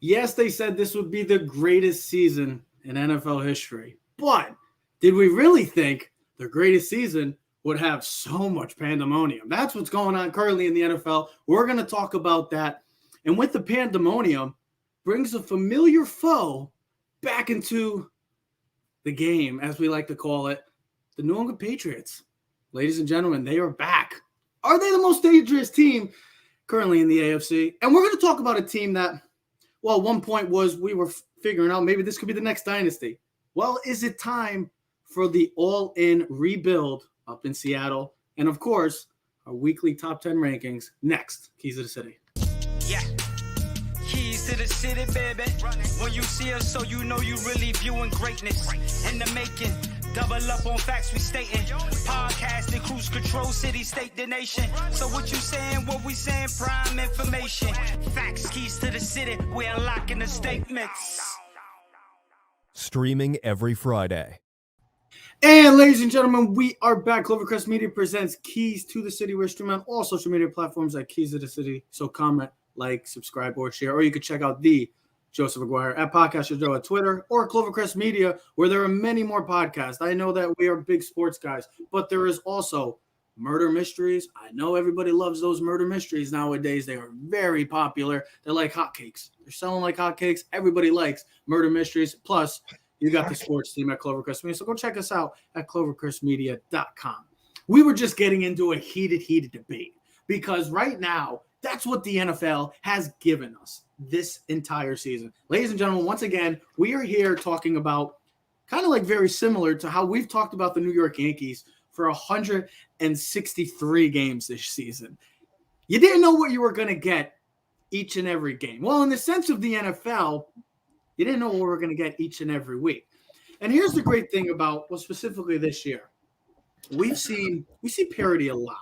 Yes, they said this would be the greatest season in NFL history. But did we really think the greatest season would have so much pandemonium? That's what's going on currently in the NFL. We're going to talk about that. And with the pandemonium, brings a familiar foe back into the game, as we like to call it, the New England Patriots. Ladies and gentlemen, they are back. Are they the most dangerous team currently in the AFC? And we're going to talk about a team that, well, at one point we were figuring out maybe this could be the next dynasty. Well, is it time for the all-in rebuild up in Seattle? And, of course, our weekly top 10 rankings next. Keys to the City. Yeah. Keys to the city, baby. When you see us, so you know you really viewing greatness in the making. Double up on facts we stating. Podcasting, cruise control, city, state, the nation. So what you saying, what we saying, prime information. Facts, keys to the city, we unlocking the statements. Streaming every Friday. And ladies and gentlemen, we are back. Clovercrest Media presents Keys to the City. We're streaming on all social media platforms at Keys to the City. So comment, like, subscribe, or share. Or you can check out the Joseph Aguirre at Podcaster Joe at Twitter, or Clovercrest Media, where there are many more podcasts. I know that we are big sports guys, but there is also murder mysteries. I know everybody loves those murder mysteries nowadays. They are very popular. They're like hotcakes. They're selling like hotcakes. Everybody likes murder mysteries. Plus, you got the sports team at Clovercrest Media. So go check us out at clovercrestmedia.com. We were just getting into a heated debate because right now, that's what the NFL has given us this entire season. Ladies and gentlemen, once again, we are here talking about kind of like very similar to how we've talked about the New York Yankees for 163 games this season. You didn't know what you were going to get each and every game. Well, in the sense of the NFL, you didn't know what we were going to get each and every week. And here's the great thing about, well, specifically this year. We see parity a lot.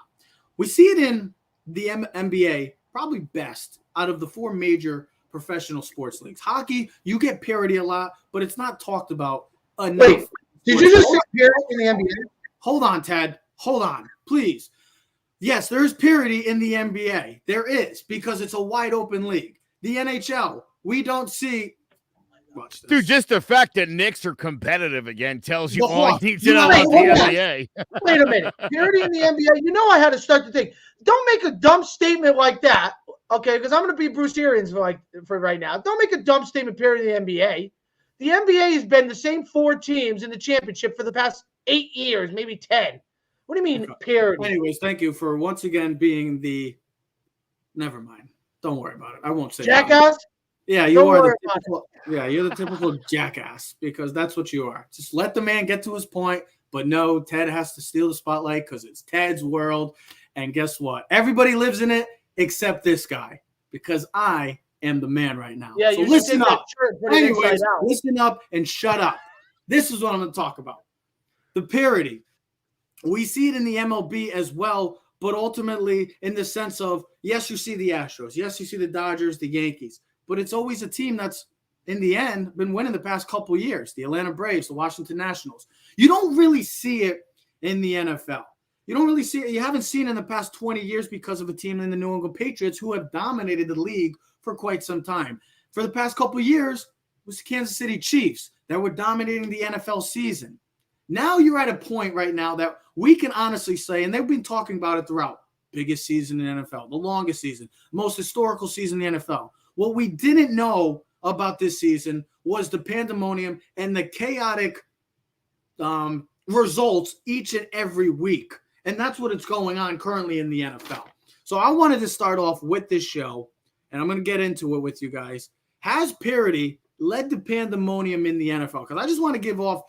We see it in the NBA probably best out of the four major professional sports leagues. Hockey, you get parity a lot, but it's not talked about enough. Wait, did you just say parity in the NBA? Hold on, Ted. Hold on, please. Yes, there is parity in the NBA. There is, because it's a wide open league. The NHL, we don't see. Watch this. Dude, just the fact that Knicks are competitive again tells you Well, all hold you on. need to know about the NBA. Wait a minute. Parity in the NBA. You know I had to start to think. Don't make a dumb statement like that, okay? Because I'm going to be Bruce Arians for right now. Don't make a dumb statement, parity in the NBA. The NBA has been the same four teams in the championship for the past 8 years, maybe 10. What do you mean parity? Anyways, thank you for once again being the – never mind. Don't worry about it. I won't say Jackass? Yeah, you are the typical, you're the typical jackass, because that's what you are. Just let the man get to his point, but no, Ted has to steal the spotlight because it's Ted's world. And guess what? Everybody lives in it except this guy, because I am the man right now. Yeah, so you listen up. Anyways, listen up and shut up. This is what I'm going to talk about. The parity. We see it in the MLB as well, but ultimately in the sense of, yes, you see the Astros. Yes, you see the Dodgers, the Yankees. But it's always a team that's, in the end, been winning the past couple of years. The Atlanta Braves, the Washington Nationals. You don't really see it in the NFL. You don't really see it. You haven't seen it in the past 20 years because of a team in the New England Patriots who have dominated the league for quite some time. For the past couple of years, it was the Kansas City Chiefs that were dominating the NFL season. Now you're at a point right now that we can honestly say, and they've been talking about it throughout, biggest season in the NFL, the longest season, most historical season in the NFL. What we didn't know about this season was the pandemonium and the chaotic results each and every week. And that's what is going on currently in the NFL. So I wanted to start off with this show, and I'm going to get into it with you guys. Has parity led to pandemonium in the NFL? Because I just want to give off.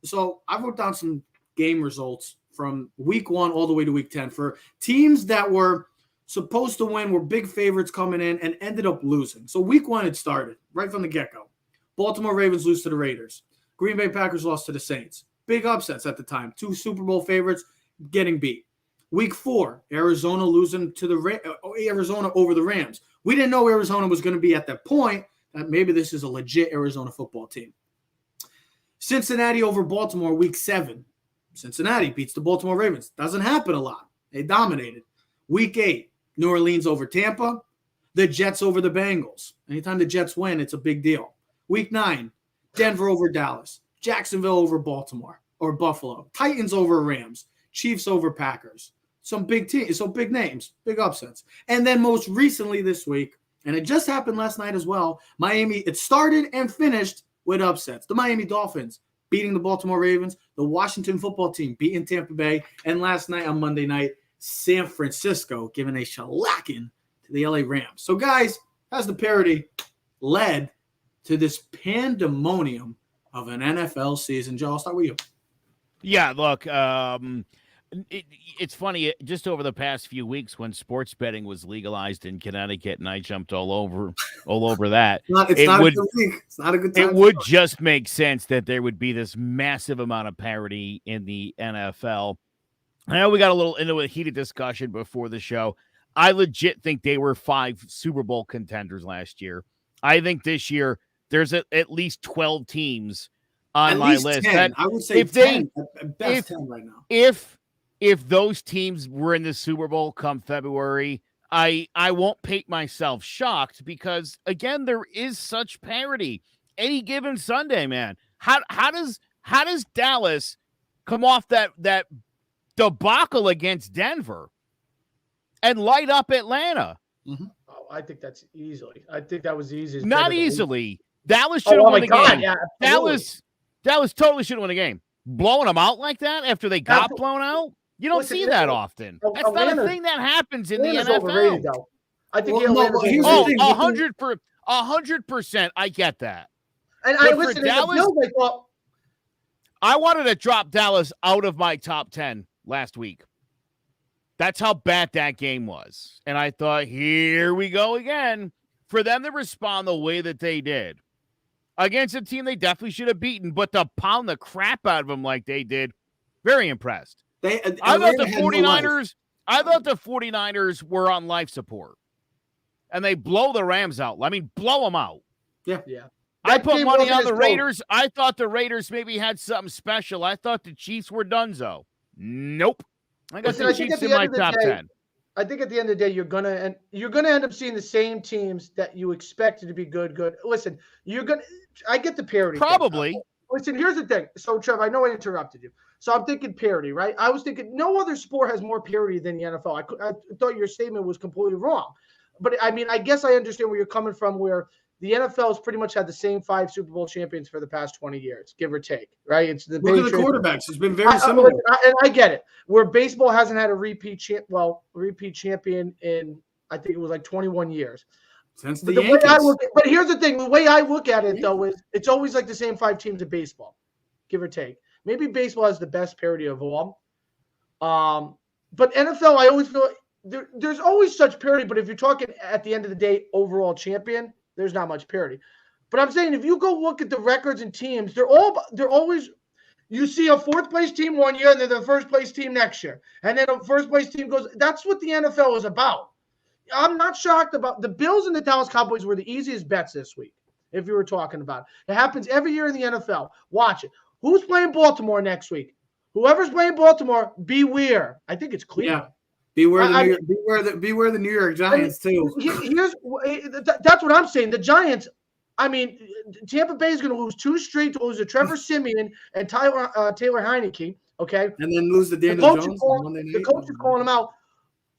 So I wrote down some game results from week 1 all the way to week 10 for teams that were supposed to win, were big favorites coming in, and ended up losing. So week 1 it started right from the get-go. Baltimore Ravens lose to the Raiders. Green Bay Packers lost to the Saints. Big upsets at the time. 2 Super Bowl favorites getting beat. Week 4, Arizona losing to Arizona over the Rams. We didn't know Arizona was going to be at that point that maybe this is a legit Arizona football team. Cincinnati over Baltimore, week 7. Cincinnati beats the Baltimore Ravens. Doesn't happen a lot. They dominated. Week 8, New Orleans over Tampa. the Jets over the Bengals. Anytime the Jets win, it's a big deal. Week 9, Denver over Dallas, Jacksonville over Baltimore or Buffalo, Titans over Rams, Chiefs over Packers. Some big teams, some big names, big upsets. And then most recently this week, and it just happened last night as well, Miami, it started and finished with upsets. The Miami Dolphins beating the Baltimore Ravens, the Washington football team beating Tampa Bay, and last night on Monday night, San Francisco giving a shellacking to the LA Rams. So guys, as the parody led to this pandemonium of an NFL season. Joe, I'll start with you. Yeah, look, it's funny. Just over the past few weeks, when sports betting was legalized in Connecticut, and I jumped all over that. It's not a good week. It's not a good time. It would just make sense that there would be this massive amount of parity in the NFL. I know we got a little into a heated discussion before the show. I legit think they were 5 Super Bowl contenders last year. I think this year there's at least 12 teams on my list. 10. I would say 10, at best 10 right now. If those teams were in the Super Bowl come February, I won't paint myself shocked because, again, there is such parity. Any given Sunday, man. How does Dallas come off that debacle against Denver and light up Atlanta? Mm-hmm. Oh, I think that's easily. I think that was the easiest. Not easily. Dallas should have won the game. Yeah, Dallas totally should have won the game. Blowing them out like that after they got blown out? You don't see that often. That's not a thing that happens in the NFL. Overrated, though. I think Atlanta's 100%. I get that. And But I for listen. Dallas, Like, I wanted to drop Dallas out of my top 10 last week. That's how bad that game was. And I thought, here we go again. For them to respond the way that they did against a team they definitely should have beaten, but to pound the crap out of them like they did, very impressed. I thought the 49ers were on life support. And they blow the Rams out. I mean, blow them out. Yeah. I put money on the Raiders. I thought the Raiders maybe had something special. I thought the Chiefs were donezo. Nope. I got the Chiefs in my top 10. I think at the end of the day, you're gonna end up seeing the same teams that you expected to be good. Listen, I get the parity. Probably. Listen, here's the thing. So, Trev, I know I interrupted you. So I'm thinking parity, right? I was thinking no other sport has more parity than the NFL. I thought your statement was completely wrong. But, I mean, I guess I understand where you're coming from, where the NFL has pretty much had the same 5 Super Bowl champions for the past 20 years, give or take, right? It's the Look at the quarterbacks. It's been very similar. And I get it. Where baseball hasn't had a repeat champion in, I think it was like 21 years. Since the Yankees. But here's the thing. The way I look at it, though, is it's always like the same 5 teams in baseball, give or take. Maybe baseball has the best parity of all. But NFL, I always feel there's always such parity. But if you're talking at the end of the day, overall champion, there's not much parity. But I'm saying if you go look at the records and teams, they're always you see a 4th place team one year and they're the 1st place team next year. And then a 1st place team goes. That's what the NFL is about. I'm not shocked about the Bills and the Dallas Cowboys were the easiest bets this week. If you were talking about it, it happens every year in the NFL. Watch it. Who's playing Baltimore next week? Whoever's playing Baltimore, beware. I think it's Cleveland. Yeah. Beware the New York Giants too. That's what I'm saying. The Giants. I mean, Tampa Bay is going to lose 2 straight to lose to Trevor Siemian and Taylor Heineke. Okay, and then lose to Daniel Jones on Monday night. The coach is calling them out.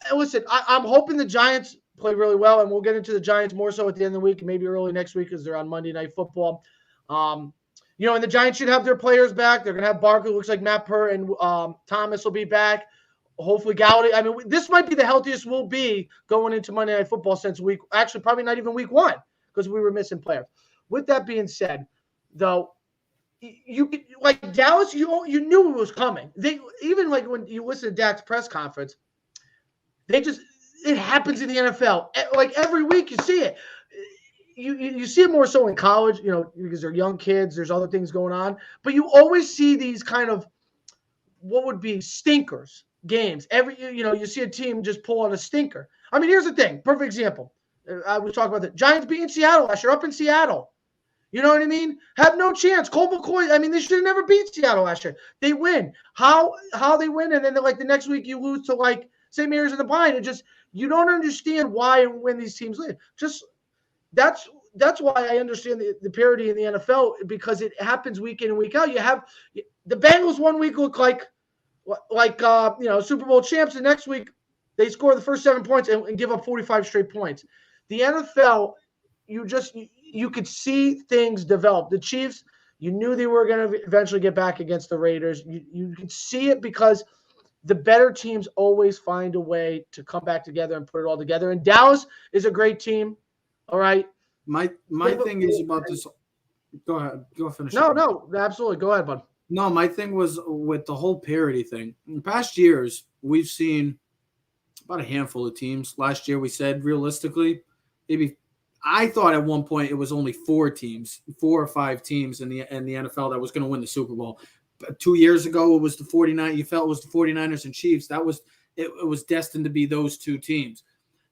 And listen, I'm hoping the Giants play really well, and we'll get into the Giants more so at the end of the week, maybe early next week because they're on Monday Night Football. And the Giants should have their players back. They're going to have Barkley. Looks like Matt Purr and Thomas will be back. Hopefully Galladay. I mean, this might be the healthiest we'll be going into Monday Night Football since actually probably not even week 1 because we were missing players. With that being said, though, you like Dallas, you knew it was coming. They even like when you listen to Dak's press conference, it happens in the NFL. Like every week you see it. You see it more so in college, because they're young kids. There's other things going on. But you always see these kind of what would be stinkers games. You see a team just pull out a stinker. I mean, here's the thing. Perfect example. I was talking about the Giants beating Seattle last year up in Seattle. You know what I mean? Have no chance. Colt McCoy, I mean, they should have never beat Seattle last year. They win. How they win, and then like the next week you lose to like St. Mary's in the Pine. You don't understand why and when these teams live. Just that's why I understand the parity in the NFL, because it happens week in and week out. You have the Bengals one week look like Super Bowl champs, and next week they score the first 7 points and give up 45 straight points. The NFL, you could see things develop. The Chiefs, you knew they were going to eventually get back against the Raiders. You could see it because the better teams always find a way to come back together and put it all together. And Dallas is a great team. All right. My thing is about this. Go ahead. Go finish. No, absolutely. Go ahead, bud. No, my thing was with the whole parity thing. In past years, we've seen about a handful of teams. Last year, we said realistically, maybe I thought at one point it was only 4 or 5 teams in the NFL that was going to win the Super Bowl. 2 years ago, it was the 49ers. You felt it was the 49ers and Chiefs. It was destined to be those 2 teams.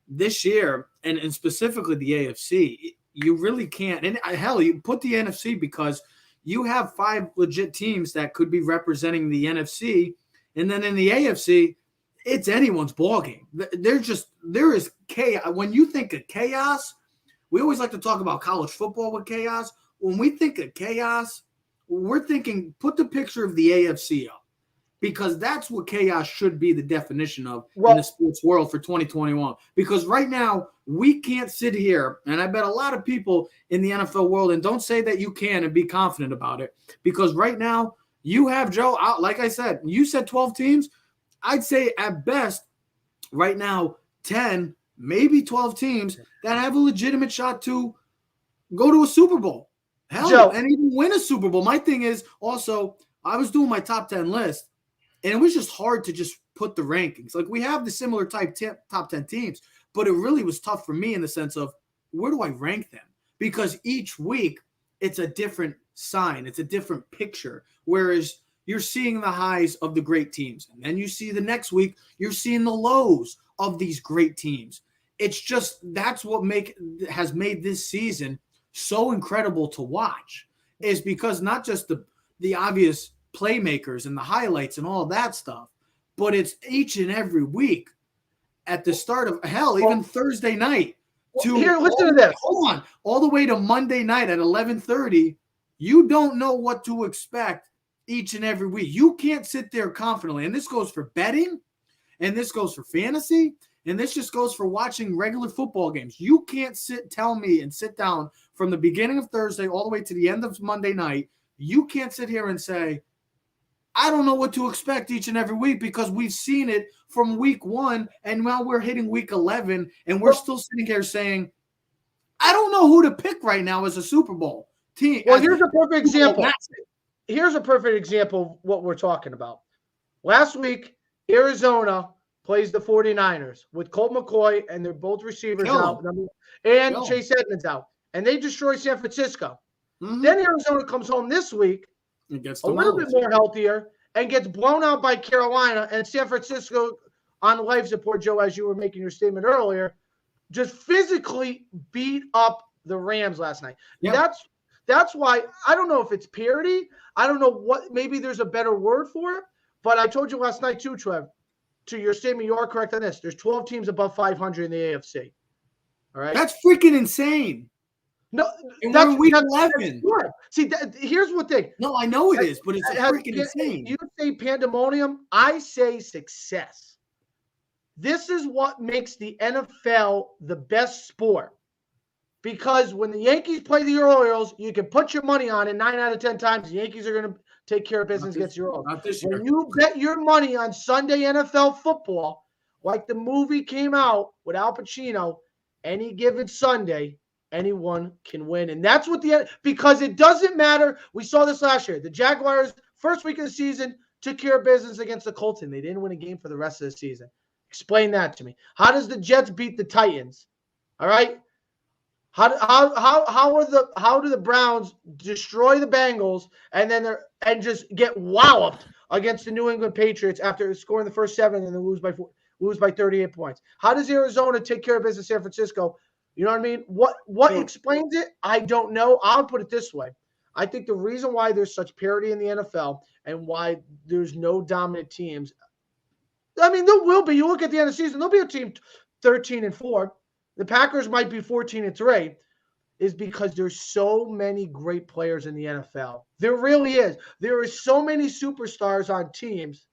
This year, and specifically the AFC, you really can't. And hell, you put the NFC because you have 5 legit teams that could be representing the NFC. And then in the AFC, it's anyone's ballgame. There is chaos. When you think of chaos, we always like to talk about college football with chaos. When we think of chaos, we're thinking, put the picture of the AFC up, because that's what chaos should be the definition of in the sports world for 2021. Because right now, we can't sit here, and I bet a lot of people in the NFL world, and don't say that you can and be confident about it, because right now, you have, Joe, like I said, you said 12 teams. I'd say at best right now 10, maybe 12 teams that have a legitimate shot to go to a Super Bowl. Hell, Joe, and even win a Super Bowl. My thing is also, I was doing my top 10 list, and it was just hard to just put the rankings. Like, we have the similar top 10 teams, but it really was tough for me in the sense of, where do I rank them? Because each week it's a different sign. It's a different picture. Whereas you're seeing the highs of the great teams, and then you see the next week, you're seeing the lows of these great teams. It's just, that's what has made this season so incredible to watch, is because not just the obvious playmakers and the highlights and all that stuff, but it's each and every week at the start of even Thursday night listen to this. Hold on, all the way to Monday night at 11:30. You don't know what to expect each and every week. You can't sit there confidently, and this goes for betting, and this goes for fantasy, and this just goes for watching regular football games. You can't sit down from the beginning of Thursday all the way to the end of Monday night. You can't sit here and say, I don't know what to expect each and every week, because we've seen it from week 1, and now we're hitting week 11, and we're still sitting here saying, I don't know who to pick right now as a Super Bowl team. Well, here's a perfect example. Here's a perfect example of what we're talking about. Last week, Arizona plays the 49ers with Colt McCoy, and they're both receivers out, and Chase Edmonds out, and they destroy San Francisco. Mm-hmm. Then Arizona comes home this week, a little bit more healthier, and gets blown out by Carolina, and San Francisco, on life support, Joe, as you were making your statement earlier, just physically beat up the Rams last night. Yep. That's why I don't know if it's parity. I don't know what, maybe there's a better word for it, but I told you last night too, Trev, to your statement, you are correct on this. There's 12 teams above 500 in the AFC. All right. That's freaking insane. No, that's week 11. See, here's what they. No, I know it is, but it's freaking insane. You say pandemonium, I say success. This is what makes the NFL the best sport. Because when the Yankees play the Orioles, you can put your money on it 9 out of 10 times. The Yankees are going to take care of business against your Orioles. When you bet your money on Sunday NFL football, like the movie came out with Al Pacino, any given Sunday, anyone can win. And that's what because it doesn't matter. We saw this last year. The Jaguars, first week of the season, took care of business against the Colts, and they didn't win a game for the rest of the season. Explain that to me. How does the Jets beat the Titans? All right. How do the Browns destroy the Bengals and just get walloped against the New England Patriots after scoring the first 7 and then lose by 38 points? How does Arizona take care of business in San Francisco? You know what I mean? What explains it? I don't know. I'll put it this way. I think the reason why there's such parity in the NFL and why there's no dominant teams, I mean, there will be. You look at the end of the season, there'll be a team 13-4. The Packers might be 14-3. Is because there's so many great players in the NFL. There really is. There are so many superstars on teams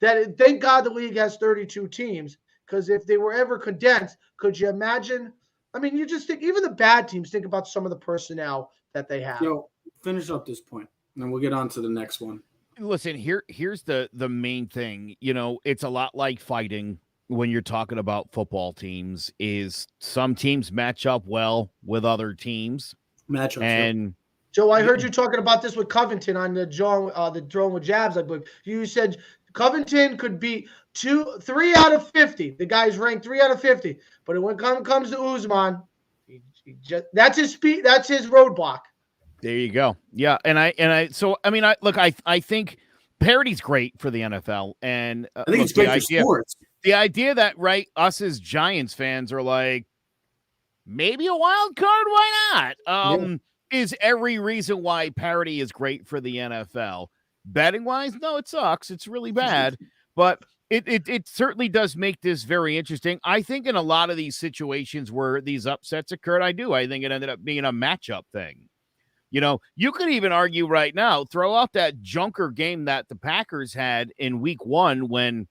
that thank God the league has 32 teams, because if they were ever condensed, could you imagine? I mean, you just think even the bad teams, think about some of the personnel that they have. Yo, finish up this point, and then we'll get on to the next one. Listen, here's the main thing. It's a lot like fighting when you're talking about football teams. Is some teams match up well with other teams. Matchups. And Joe, I heard you talking about this with Covington on the Drone with Jabs. I believe you said Covington could be 3 out of 50. The guy's ranked 3 out of 50. But when it comes to Usman, that's his speed. That's his roadblock. There you go. Yeah, I think parity's great for the NFL, and I think it's great for sports. The idea that us as Giants fans are like, maybe a wild card, why not? Is every reason why parity is great for the NFL. Betting wise, no, it sucks. It's really bad, but it certainly does make this very interesting. I think in a lot of these situations where these upsets occurred, I think it ended up being a matchup thing. You could even argue right now, throw out that junker game that the Packers had in week 1 when,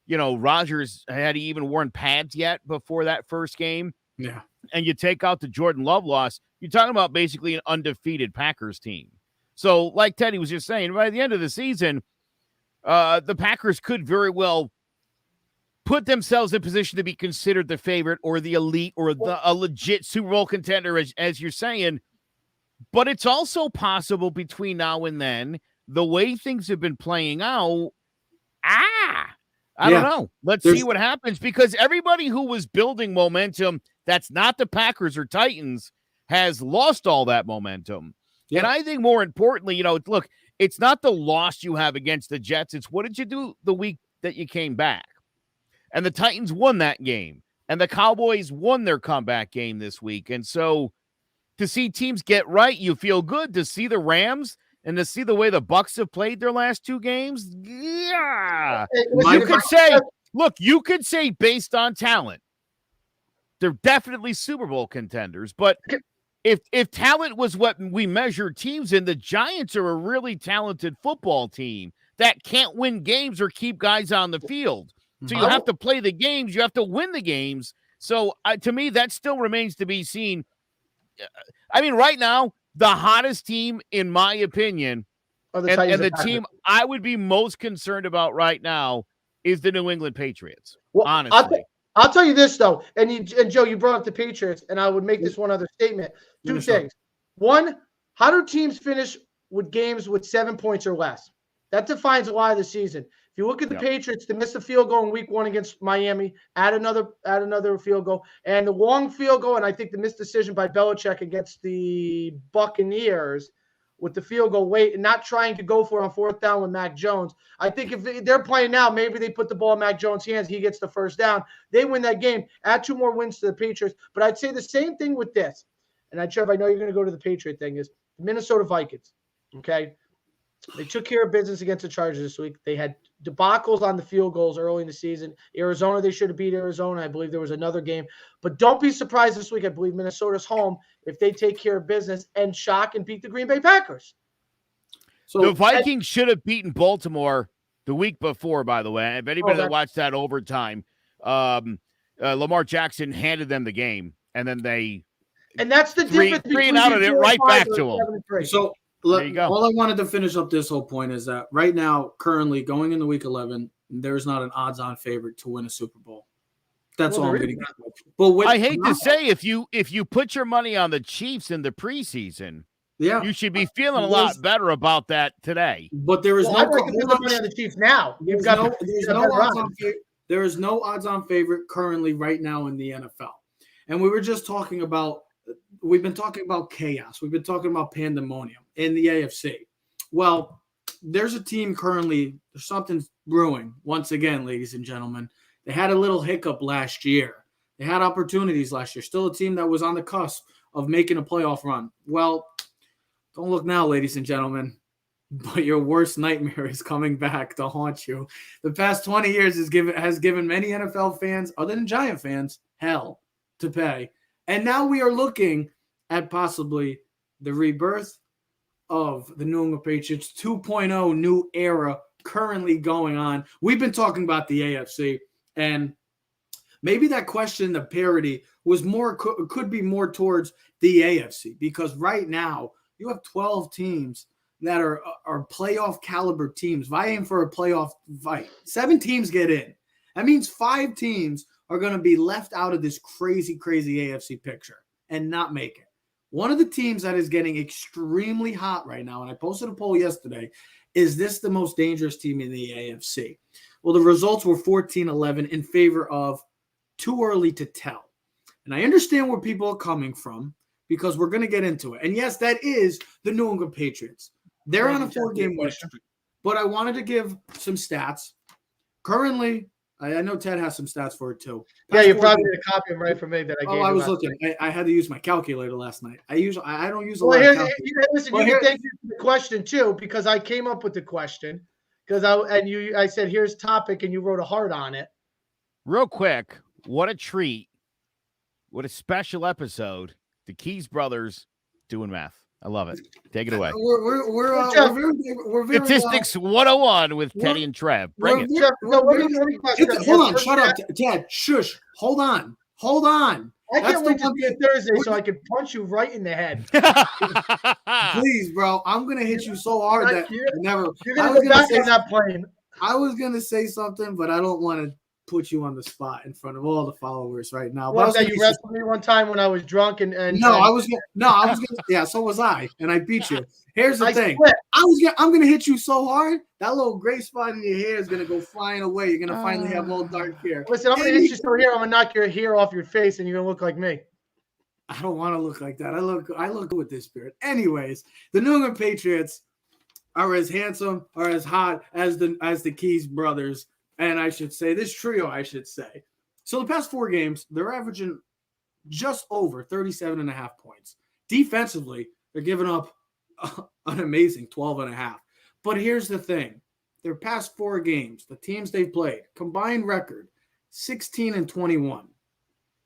Rodgers had even worn pads yet before that first game. Yeah. And you take out the Jordan Love loss, you're talking about basically an undefeated Packers team. So like Teddy was just saying, by the end of the season, the Packers could very well put themselves in position to be considered the favorite or the elite or a legit Super Bowl contender, as you're saying. But it's also possible between now and then, the way things have been playing out, I don't know. Let's see what happens, because everybody who was building momentum that's not the Packers or Titans has lost all that momentum. Yeah. And I think more importantly, look, it's not the loss you have against the Jets. It's what did you do the week that you came back? And the Titans won that game. And the Cowboys won their comeback game this week. And so to see teams get right, you feel good. To see the Rams and to see the way the Bucs have played their last 2 games, yeah. You could say based on talent, they're definitely Super Bowl contenders. But if talent was what we measure teams in, the Giants are a really talented football team that can't win games or keep guys on the field. So you have to play the games. You have to win the games. So to me, that still remains to be seen. I mean, right now, the hottest team, in my opinion, and the team I would be most concerned about right now is the New England Patriots, honestly. I'll tell you this, though, and Joe, you brought up the Patriots, and I would make this one other statement. 2 things. One, how do teams finish with games with 7 points or less? That defines a lot of the season. If you look at the Patriots, they missed a field goal in week 1 against Miami, add another field goal, and the long field goal, and I think the missed decision by Belichick against the Buccaneers with the field goal late and not trying to go for it on 4th down with Mac Jones. I think if they're playing now, maybe they put the ball in Mac Jones' hands, he gets the first down. They win that game, add 2 more wins to the Patriots. But I'd say the same thing with this, and Trev, I know you're going to go to the Patriot thing, is the Minnesota Vikings, okay? They took care of business against the Chargers this week. They had debacles on the field goals early in the season. Arizona, they should have beat Arizona. I believe there was another game. But don't be surprised this week. I believe Minnesota's home if they take care of business and shock and beat the Green Bay Packers. So the Vikings should have beaten Baltimore the week before, by the way. If anybody that watched that overtime, Lamar Jackson handed them the game, and then and that's the difference between out of it right back to them. So there you go. All I wanted to finish up this whole point is that right now, currently going into week 11, there's not an odds-on favorite to win a Super Bowl. That's all I'm going to get. But I hate to say, if you put your money on the Chiefs in the preseason, you should be feeling a lot better about that today. But there is no money on the Chiefs now. There is no odds-on favorite currently right now in the NFL. And we were just talking about. We've been talking about chaos. We've been talking about pandemonium in the AFC. Well, there's a team currently, there's something brewing once again, ladies and gentlemen. They had a little hiccup last year. They had opportunities last year. Still a team that was on the cusp of making a playoff run. Well, don't look now, ladies and gentlemen, but your worst nightmare is coming back to haunt you. The past 20 years has given many NFL fans, other than Giant fans, hell to pay. And now we are looking at possibly the rebirth of the New England Patriots 2.0 new era currently going on. We've been talking about the AFC, and maybe that question, the parity, was more could be more towards the AFC, because right now you have 12 teams that are playoff caliber teams vying for a playoff fight. 7 teams get in. That means 5 teams are going to be left out of this crazy, crazy AFC picture and not make it. One of the teams that is getting extremely hot right now, and I posted a poll yesterday, is this the most dangerous team in the AFC? Well, the results were 14-11 in favor of too early to tell. And I understand where people are coming from, because we're going to get into it. And yes, that is the New England Patriots. They're on a 4-game win streak. But I wanted to give some stats. Currently, I know Ted has some stats for it too. Yeah, you probably need to copy them right from me that I gave. I was looking. I had to use my calculator last night. I don't use a lot of calculators. Listen, you can thank you for the question too, because I came up with the question. I said, here's topic, and you wrote a heart on it. Real quick, what a treat. What a special episode. The Keys brothers doing math. I love it. Take it away. We're very Statistics 101 with Teddy and Trev. Bring it. Hold on. Shut up, Ted. Shush. Hold on. I can't wait to be a Thursday so I can punch you right in the head. Please, bro. I'm gonna hit you so hard that never. You're gonna go back on that plane. I was gonna say something, but I don't want to put you on the spot in front of all the followers right now. Well, that you wrestled me one time when I was drunk and I was gonna yeah, so was I, and I beat you. Here's the thing. I'm gonna hit you so hard that little gray spot in your hair is gonna go flying away. You're gonna finally have all dark hair. Listen, I'm gonna hit you so here, I'm gonna knock your hair off your face and you're gonna look like me. I don't want to look like that. I look good with this spirit. Anyways, the New England Patriots are as handsome or as hot as the Keys brothers. And I should say, this trio, So the past 4 games, they're averaging just over 37.5 points. Defensively, they're giving up an amazing 12.5. But here's the thing. Their past 4 games, the teams they've played, combined record, 16-21.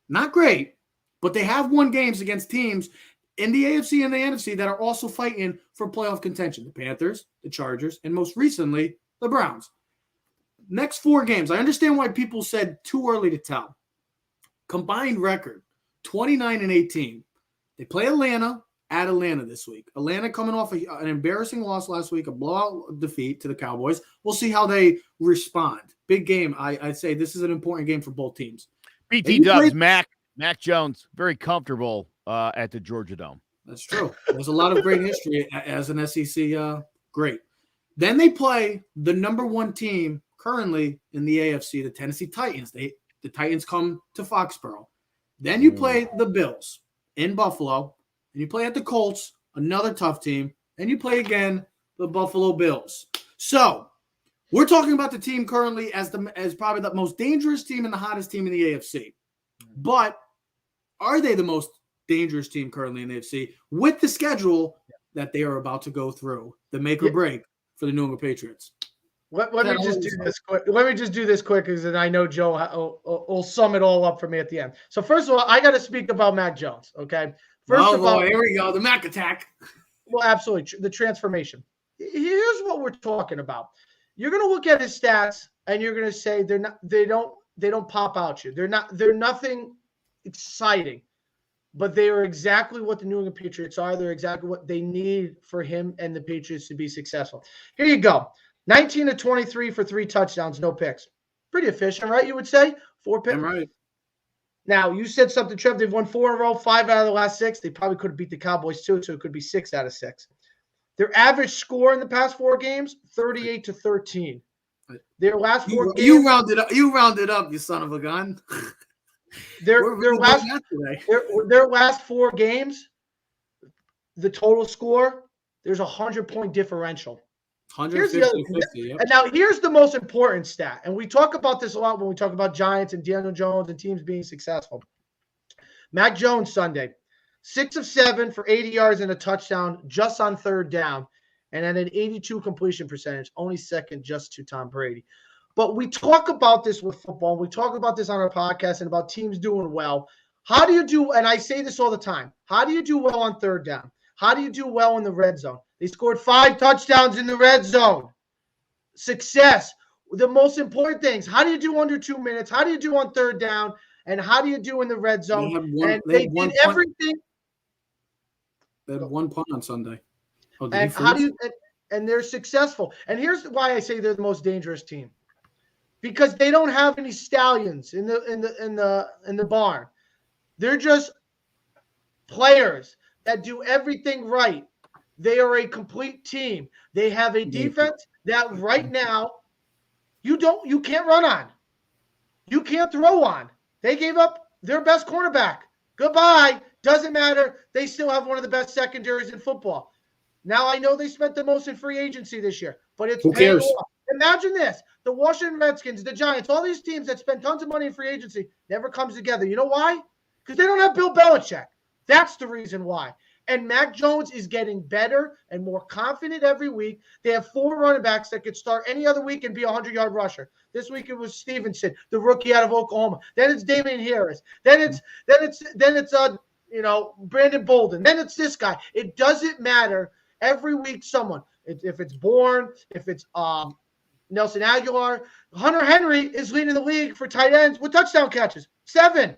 Not great, but they have won games against teams in the AFC and the NFC that are also fighting for playoff contention. The Panthers, the Chargers, and most recently, the Browns. Next 4 games, I understand why people said too early to tell. Combined record, 29-18. They play Atlanta at Atlanta this week. Atlanta coming off an embarrassing loss last week, a blowout defeat to the Cowboys. We'll see how they respond. Big game. I'd say this is an important game for both teams. BT Dubs, Mac Jones, very comfortable at the Georgia Dome. That's true. There's a lot of great history as an SEC great. Then they play the number 1 team currently in the AFC, the Tennessee Titans. The Titans come to Foxborough. Then you play the Bills in Buffalo, and you play at the Colts, another tough team, and you play again the Buffalo Bills. So we're talking about the team currently as probably the most dangerous team and the hottest team in the AFC. But are they the most dangerous team currently in the AFC with the schedule that they are about to go through, the make or break for the New England Patriots? Let me just do this quick. Let me just do this quick, because then I know Joe will sum it all up for me at the end. So first of all, I got to speak about Mac Jones. Okay. First of all, here we go, the Mac attack. Well, absolutely, the transformation. Here's what we're talking about. You're going to look at his stats, and you're going to say they don't pop out you. They're nothing exciting, but they are exactly what the New England Patriots are. They're exactly what they need for him and the Patriots to be successful. Here you go. 19-23 for 3 touchdowns, no picks. Pretty efficient, right? You would say 4 picks. I'm right. Now, you said something, Trev. They've won 4 in a row, 5 out of the last 6. They probably could have beat the Cowboys too, so it could be 6 out of 6. Their average score in the past 4 games, 38-13. Their last 4 games. You rounded up, you son of a gun. Their last 4 games, the total score, there's a 100-point differential. 150. Yep. And now here's the most important stat. And we talk about this a lot when we talk about Giants and Daniel Jones and teams being successful. Mac Jones Sunday, 6 of 7 for 80 yards and a touchdown just on 3rd down, and at an 82 completion percentage, only second just to Tom Brady. But we talk about this with football. We talk about this on our podcast and about teams doing well. How do you do, and I say this all the time, how do you do well on third down? How do you do well in the red zone? They scored 5 touchdowns in the red zone. Success. The most important things. How do you do under 2 minutes? How do you do on third down? And how do you do in the red zone? They did everything. They had 1 punt on Sunday. Oh, and how do you? And they're successful. And here's why I say they're the most dangerous team, because they don't have any stallions in the barn. They're just players that do everything right. They are a complete team. They have a defense that right now you can't run on. You can't throw on. They gave up their best cornerback. Goodbye. Doesn't matter. They still have one of the best secondaries in football. Now, I know they spent the most in free agency this year, but it's paying off. Imagine this. The Washington Redskins, the Giants, all these teams that spend tons of money in free agency never comes together. You know why? Because they don't have Bill Belichick. That's the reason why. And Mac Jones is getting better and more confident every week. They have 4 running backs that could start any other week and be a 100-yard rusher. This week it was Stevenson, the rookie out of Oklahoma. Then it's Damian Harris. Then it's Brandon Bolden. Then it's this guy. It doesn't matter. Every week someone. If it's Bourne, if it's Nelson Aguilar, Hunter Henry is leading the league for tight ends with touchdown catches. 7.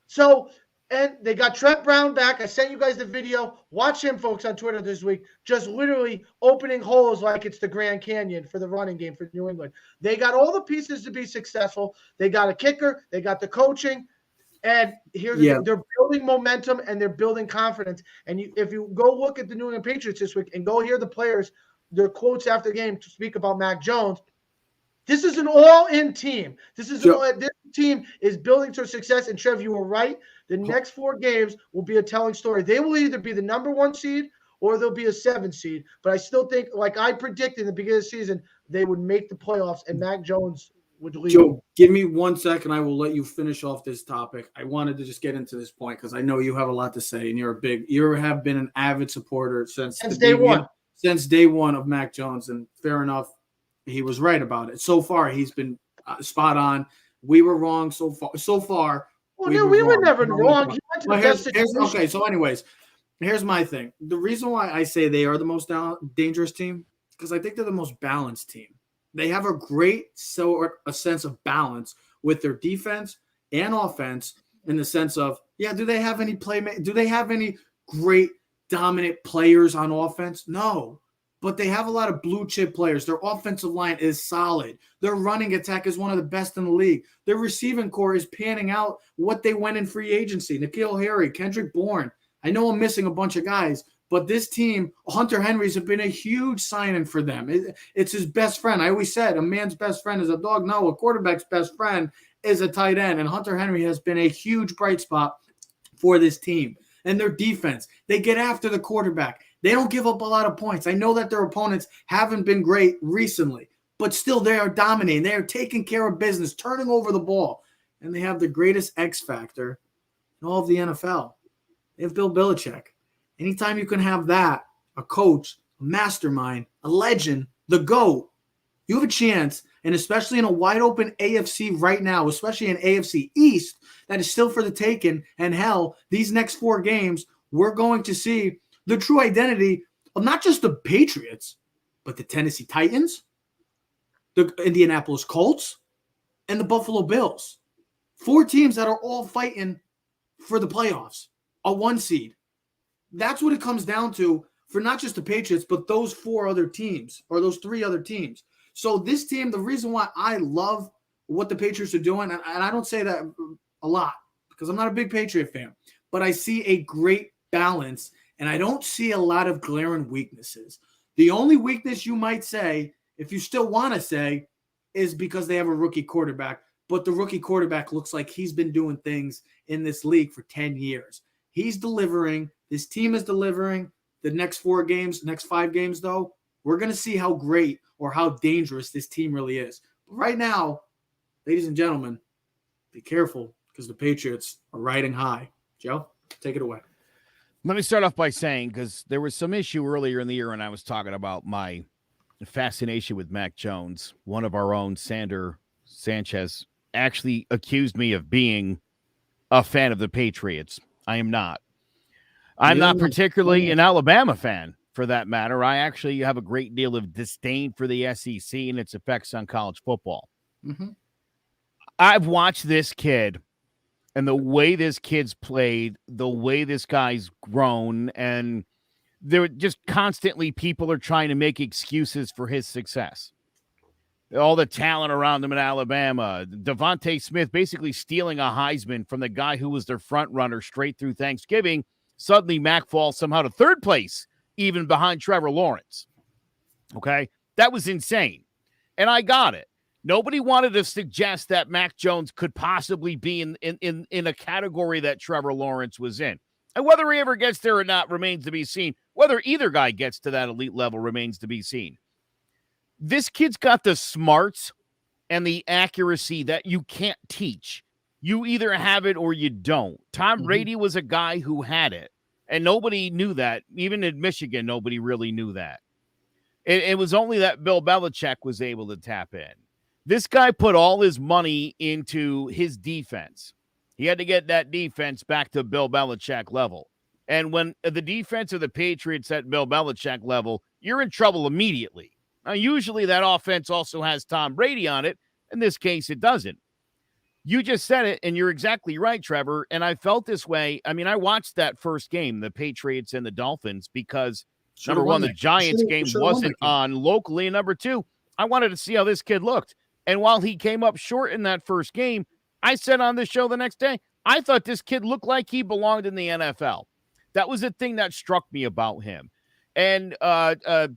So. And they got Trent Brown back. I sent you guys the video. Watch him, folks, on Twitter this week. Just literally opening holes like it's the Grand Canyon for the running game for New England. They got all the pieces to be successful. They got a kicker. They got the coaching. And they're building momentum and they're building confidence. And if you go look at the New England Patriots this week and go hear the players, their quotes after the game to speak about Mac Jones, this is an all-in team. This team is building towards success. And Trev, you were right. The next 4 games will be a telling story. They will either be the number 1 seed or they'll be a 7 seed. But I still think, like I predicted in the beginning of the season, they would make the playoffs and Mac Jones would lead. Joe, give me 1 second. I will let you finish off this topic. I wanted to just get into this point because I know you have a lot to say and you have been an avid supporter since day one. Since day one of Mac Jones. And fair enough, he was right about it. So far, he's been spot on. We were wrong so far. Well, we were never wrong. Okay, so anyways, here's my thing. The reason why I say they are the most dangerous team, because I think they're the most balanced team. They have a sense of balance with their defense and offense in the sense of, do they have any do they have any great dominant players on offense? No. But they have a lot of blue chip players. Their offensive line is solid. Their running attack is one of the best in the league. Their receiving core is panning out what they went in free agency. N'Keal Harry, Kendrick Bourne. I know I'm missing a bunch of guys, but this team, Hunter Henry's have been a huge signing for them. It's his best friend. I always said a man's best friend is a dog. No, a quarterback's best friend is a tight end. And Hunter Henry has been a huge bright spot for this team. And their defense, they get after the quarterback. They don't give up a lot of points. I know that their opponents haven't been great recently, but still they are dominating. They are taking care of business, turning over the ball. And they have the greatest X factor in all of the NFL. They have Bill Belichick. Anytime you can have that, a coach, a mastermind, a legend, the GOAT, you have a chance, and especially in a wide open AFC right now, especially in AFC East, that is still for the taking. And hell, these next 4 games, we're going to see the true identity of not just the Patriots, but the Tennessee Titans, the Indianapolis Colts, and the Buffalo Bills. 4 teams that are all fighting for the playoffs, a 1 seed. That's what it comes down to for not just the Patriots, but those 4 other teams or those 3 other teams. So this team, the reason why I love what the Patriots are doing, and I don't say that a lot because I'm not a big Patriot fan, but I see a great balance. And I don't see a lot of glaring weaknesses. The only weakness you might say, if you still want to say, is because they have a rookie quarterback. But the rookie quarterback looks like he's been doing things in this league for 10 years. He's delivering. This team is delivering. The next 4 games, next 5 games, though, we're going to see how great or how dangerous this team really is. But right now, ladies and gentlemen, be careful because the Patriots are riding high. Joe, take it away. Let me start off by saying, because there was some issue earlier in the year when I was talking about my fascination with Mac Jones. One of our own, Sander Sanchez, actually accused me of being a fan of the Patriots. I am not. I'm not particularly an Alabama fan, for that matter. I actually have a great deal of disdain for the SEC and its effects on college football. Mm-hmm. I've watched this kid and the way this kid's played, the way this guy's grown, and there just constantly people are trying to make excuses for his success. All the talent around him in Alabama. Devontae Smith basically stealing a Heisman from the guy who was their front runner straight through Thanksgiving. Suddenly, Mac falls somehow to third place, even behind Trevor Lawrence. Okay? That was insane. And I got it. Nobody wanted to suggest that Mac Jones could possibly be in a category that Trevor Lawrence was in. And whether he ever gets there or not remains to be seen. Whether either guy gets to that elite level remains to be seen. This kid's got the smarts and the accuracy that you can't teach. You either have it or you don't. Tom Brady was a guy who had it, and nobody knew that. Even in Michigan, nobody really knew that. It was only that Bill Belichick was able to tap in. This guy put all his money into his defense. He had to get that defense back to Bill Belichick level. And when the defense of the Patriots at Bill Belichick level, you're in trouble immediately. Now, usually that offense also has Tom Brady on it. In this case, it doesn't. You just said it, and you're exactly right, Trevor. And I felt this way. I mean, I watched that first game, the Patriots and the Dolphins, because number one, the Giants game wasn't on locally. And number two, I wanted to see how this kid looked. And while he came up short in that first game, I said on the show the next day, I thought this kid looked like he belonged in the NFL. That was the thing that struck me about him. And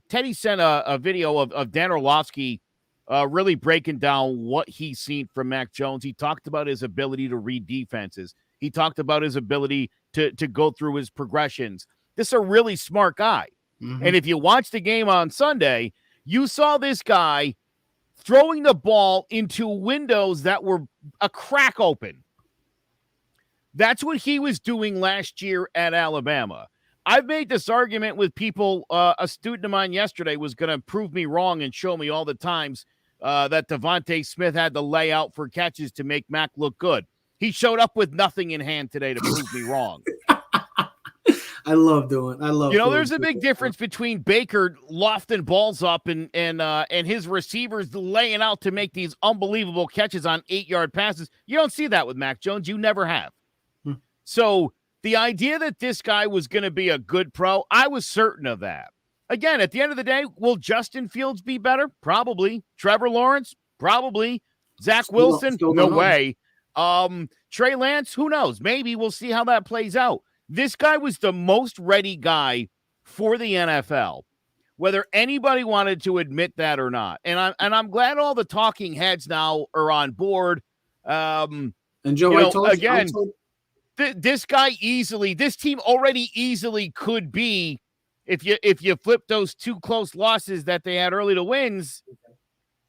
Teddy sent a video of Dan Orlovsky really breaking down what he's seen from Mac Jones. He talked about his ability to read defenses. He talked about his ability to go through his progressions. This is a really smart guy. Mm-hmm. And if you watch the game on Sunday, you saw this guy throwing the ball into windows that were a crack open. That's what he was doing last year at Alabama. I've made this argument with people. A student of mine yesterday was going to prove me wrong and show me all the times that Devontae Smith had to lay out for catches to make Mac look good. He showed up with nothing in hand today to prove me wrong. I love. There's a big difference between Baker lofting balls up and his receivers laying out to make these unbelievable catches on 8-yard passes. You don't see that with Mac Jones. You never have. So the idea that this guy was going to be a good pro, I was certain of that. Again, at the end of the day, will Justin Fields be better? Probably. Trevor Lawrence? Probably. Zach Wilson? No way. Trey Lance? Who knows? Maybe. We'll see how that plays out. This guy was the most ready guy for the NFL, whether anybody wanted to admit that or not. And I'm glad all the talking heads now are on board. And Joe, this team already easily could be, if you flip those two close losses that they had early to wins,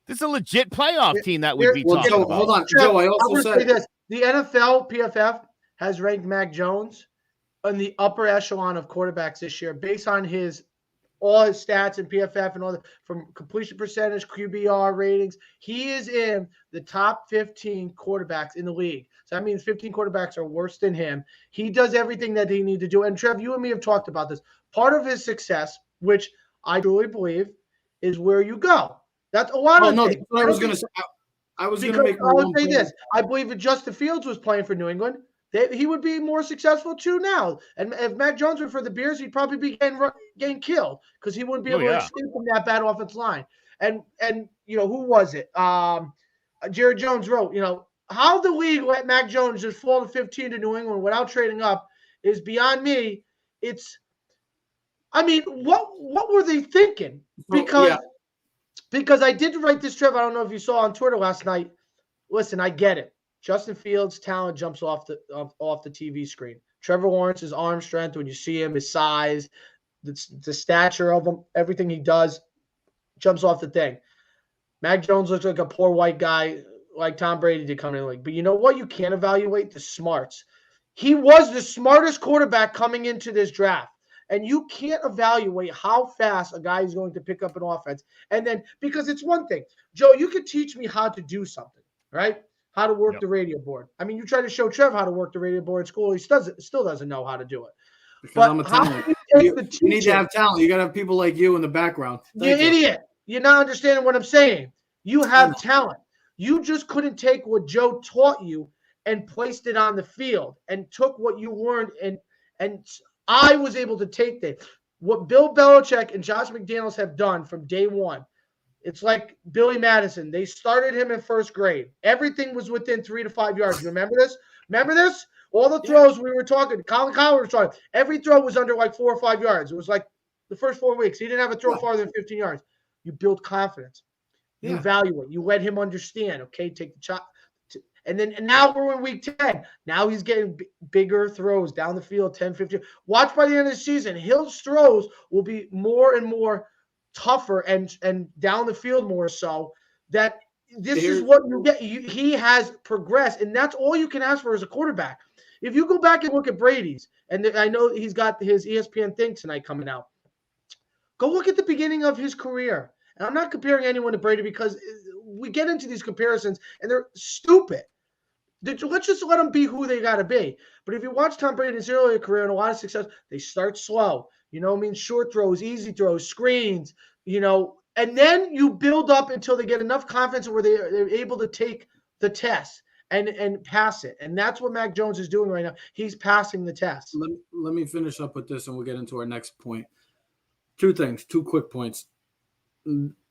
this is a legit playoff team that would be talking about. Hold on, Joe. I also said this: the NFL PFF has ranked Mac Jones in the upper echelon of quarterbacks this year, based on all his stats in PFF and all from completion percentage, QBR ratings. He is in the top 15 quarterbacks in the league. So that means 15 quarterbacks are worse than him. He does everything that he needs to do. And Trev, you and me have talked about this. Part of his success, which I truly believe, is where you go. That's a lot of things. I was going to say. I was going to make. I would say this. I believe if Justin Fields was playing for New England, he would be more successful too now. And if Mac Jones were for the Bears, he'd probably be getting killed because he wouldn't be able to escape from that bad offensive line. And who was it? Jared Jones wrote, how the league let Mac Jones just fall to 15 to New England without trading up is beyond me. What were they thinking? Because I did write this, Trev. I don't know if you saw on Twitter last night. Listen, I get it. Justin Fields' talent jumps off the TV screen. Trevor Lawrence's arm strength, when you see him, his size, the stature of him, everything he does jumps off the thing. Mac Jones looks like a poor white guy like Tom Brady did coming in the league. But you know what? You can't evaluate the smarts. He was the smartest quarterback coming into this draft. And you can't evaluate how fast a guy is going to pick up an offense. And then, because it's one thing, Joe, you could teach me how to do something, right? How to work the radio board. I mean, you try to show Trev how to work the radio board at school. He still doesn't know how to do it. Because I'm a talent. You need to have talent. You got to have people like you in the background. You idiot. You're not understanding what I'm saying. You have talent. You just couldn't take what Joe taught you and placed it on the field and took what you learned. And I was able to take that. What Bill Belichick and Josh McDaniels have done from day one, it's like Billy Madison. They started him in first grade. Everything was within 3 to 5 yards. You remember this? Remember this? All the throws we were talking, Colin Cowherd was talking, every throw was under like 4 or 5 yards. It was like the first 4 weeks. He didn't have a throw farther than 15 yards. You build confidence. You evaluate. You let him understand, okay, take the shot. And now we're in week 10. Now he's getting bigger throws down the field, 10, 15. Watch by the end of the season, his throws will be more and more tougher and down the field more so. That this is what you get. He has progressed, and that's all you can ask for as a quarterback. If you go back and look at Brady's, and I know he's got his ESPN thing tonight coming out, go look at the beginning of his career. And I'm not comparing anyone to Brady because we get into these comparisons, and they're stupid. Let's just let them be who they got to be. But if you watch Tom Brady's earlier career and a lot of success, they start slow. You know what I mean? Short throws, easy throws, screens, and then you build up until they get enough confidence where they're able to take the test and pass it. And that's what Mac Jones is doing right now. He's passing the test. Let me finish up with this, and we'll get into our next point. 2 things, 2 quick points.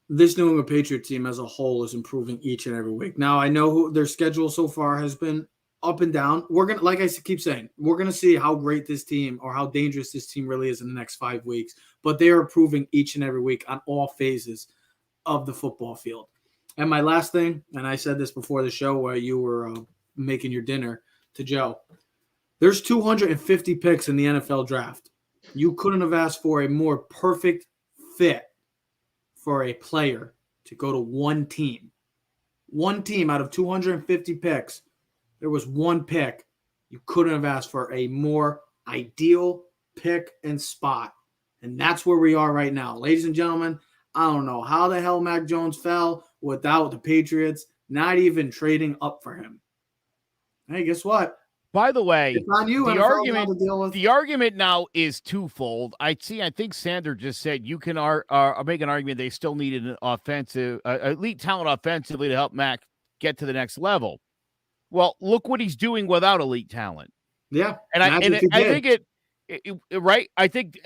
This New England Patriot team as a whole is improving each and every week. Now, I know their schedule so far has been up and down. We're going to, like I keep saying, we're going to see how great this team or how dangerous this team really is in the next 5 weeks. But they are improving each and every week on all phases of the football field. And my last thing, and I said this before the show where you were making your dinner to Joe, there's 250 picks in the NFL draft. You couldn't have asked for a more perfect fit for a player to go to one team. One team out of 250 picks, there was one pick. You couldn't have asked for a more ideal pick and spot. And that's where we are right now. Ladies and gentlemen, I don't know how the hell Mac Jones fell without the Patriots not even trading up for him. Hey, guess what? By the way, it's on you, the argument now is twofold. I think Sander just said you can make an argument they still needed an elite talent offensively to help Mac get to the next level. Well, look what he's doing without elite talent. Yeah, and I think right. I think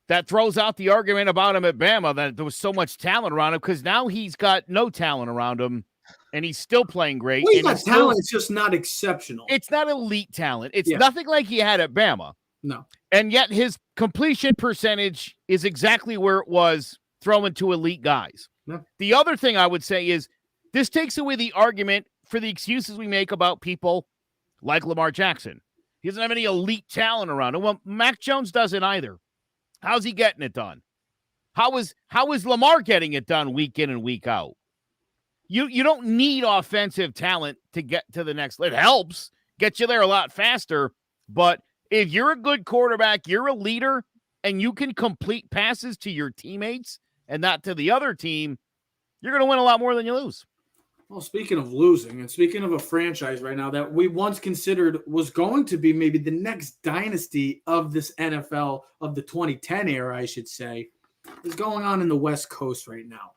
that throws out the argument about him at Bama that there was so much talent around him because now he's got no talent around him. And he's still playing great. Well, he's got talent. It's just not exceptional. It's not elite talent. It's nothing like he had at Bama. No. And yet his completion percentage is exactly where it was throwing to elite guys. No. The other thing I would say is this takes away the argument for the excuses we make about people like Lamar Jackson. He doesn't have any elite talent around him. Well, Mac Jones doesn't either. How's he getting it done? How is Lamar getting it done week in and week out? You don't need offensive talent to get to the next level. It helps get you there a lot faster. But if you're a good quarterback, you're a leader, and you can complete passes to your teammates and not to the other team, you're going to win a lot more than you lose. Well, speaking of losing and speaking of a franchise right now that we once considered was going to be maybe the next dynasty of this NFL of the 2010 era, I should say, is going on in the West Coast right now.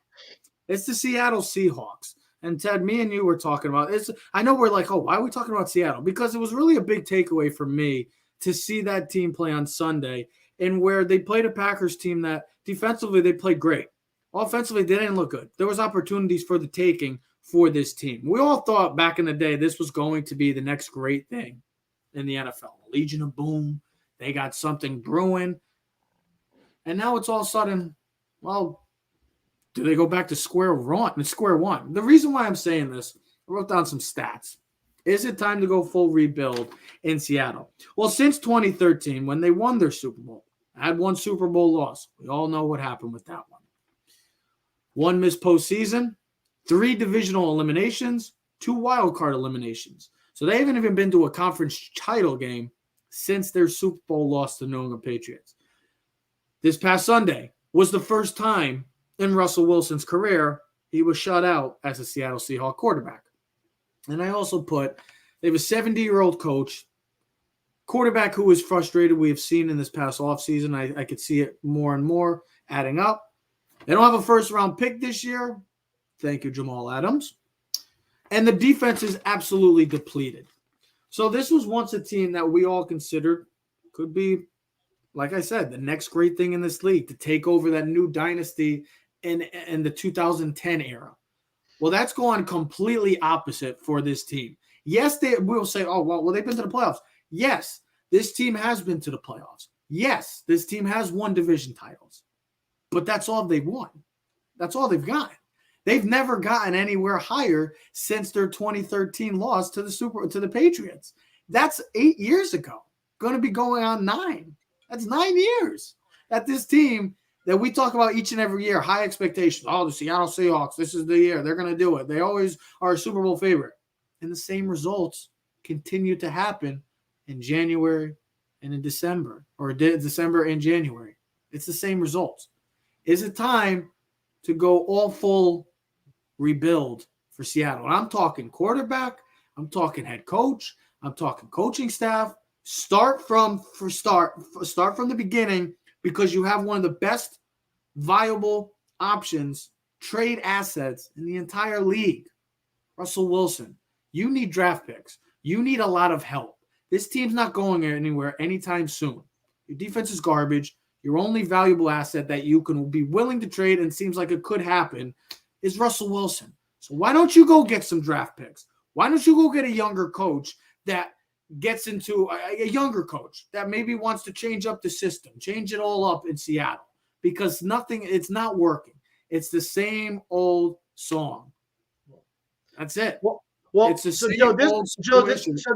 It's the Seattle Seahawks. And Ted, me and you were talking about it. I know we're like, oh, why are we talking about Seattle? Because it was really a big takeaway for me to see that team play on Sunday and where they played a Packers team that defensively they played great. Offensively, they didn't look good. There was opportunities for the taking for this team. We all thought back in the day this was going to be the next great thing in the NFL. Legion of Boom. They got something brewing. And now it's all of a sudden, well, do they go back to square one? The reason why I'm saying this, I wrote down some stats. Is it time to go full rebuild in Seattle? Well, since 2013, when they won their Super Bowl, had one Super Bowl loss. We all know what happened with that one. One missed postseason, 3 divisional eliminations, 2 wild card eliminations. So they haven't even been to a conference title game since their Super Bowl loss to the New England Patriots. This past Sunday was the first time in Russell Wilson's career he was shut out as a Seattle Seahawks quarterback. And I also put, they have a 70-year-old coach, quarterback who is frustrated. We have seen in this past offseason. I could see it more and more adding up. They don't have a first-round pick this year. Thank you, Jamal Adams. And the defense is absolutely depleted. So this was once a team that we all considered could be, like I said, the next great thing in this league to take over that new dynasty in the 2010 era. Well, that's gone completely opposite for this team. Yes, they will say, oh, well, they've been to the playoffs. Yes, this team has been to the playoffs. Yes, this team has won division titles. But that's all they've won. That's all they've gotten. They've never gotten anywhere higher since their 2013 loss to the Patriots. That's 8 years ago. Going to be going on 9. That's 9 years that this team that we talk about each and every year, high expectations. Oh, the Seattle Seahawks, this is the year. They're going to do it. They always are a Super Bowl favorite. And the same results continue to happen in January and in December, or December and January. It's the same results. Is it time to go all full rebuild for Seattle? And I'm talking quarterback. I'm talking head coach. I'm talking coaching staff. Start from the beginning, because you have one of the best viable options, trade assets in the entire league. Russell Wilson, you need draft picks. You need a lot of help. This team's not going anywhere anytime soon. Your defense is garbage. Your only valuable asset that you can be willing to trade, and seems like it could happen, is Russell Wilson. So why don't you go get some draft picks? Why don't you go get a younger coach that gets into a younger coach that maybe wants to change up the system, change it all up in Seattle, because it's not working. It's the same old song. That's it. Well, it's the so same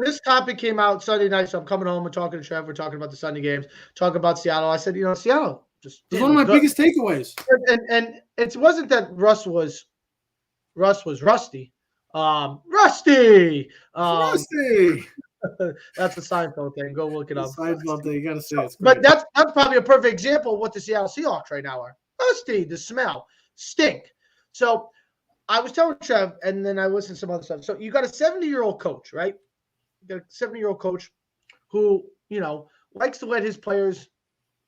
this topic came out Sunday night. So I'm coming home and talking to Trev. We're talking about the Sunday games, talking about Seattle. I said, Seattle just it's one of my biggest takeaways. And it wasn't that Russ was rusty. Rusty. That's a Seinfeld thing. Go look it up. Seinfeld thing. You got to say it. But that's probably a perfect example of what the Seattle Seahawks right now are. Rusty, the smell, stink. So I was telling Trev, and then I listened to some other stuff. So you got a 70-year-old coach, right? You got a 70-year-old coach who, likes to let his players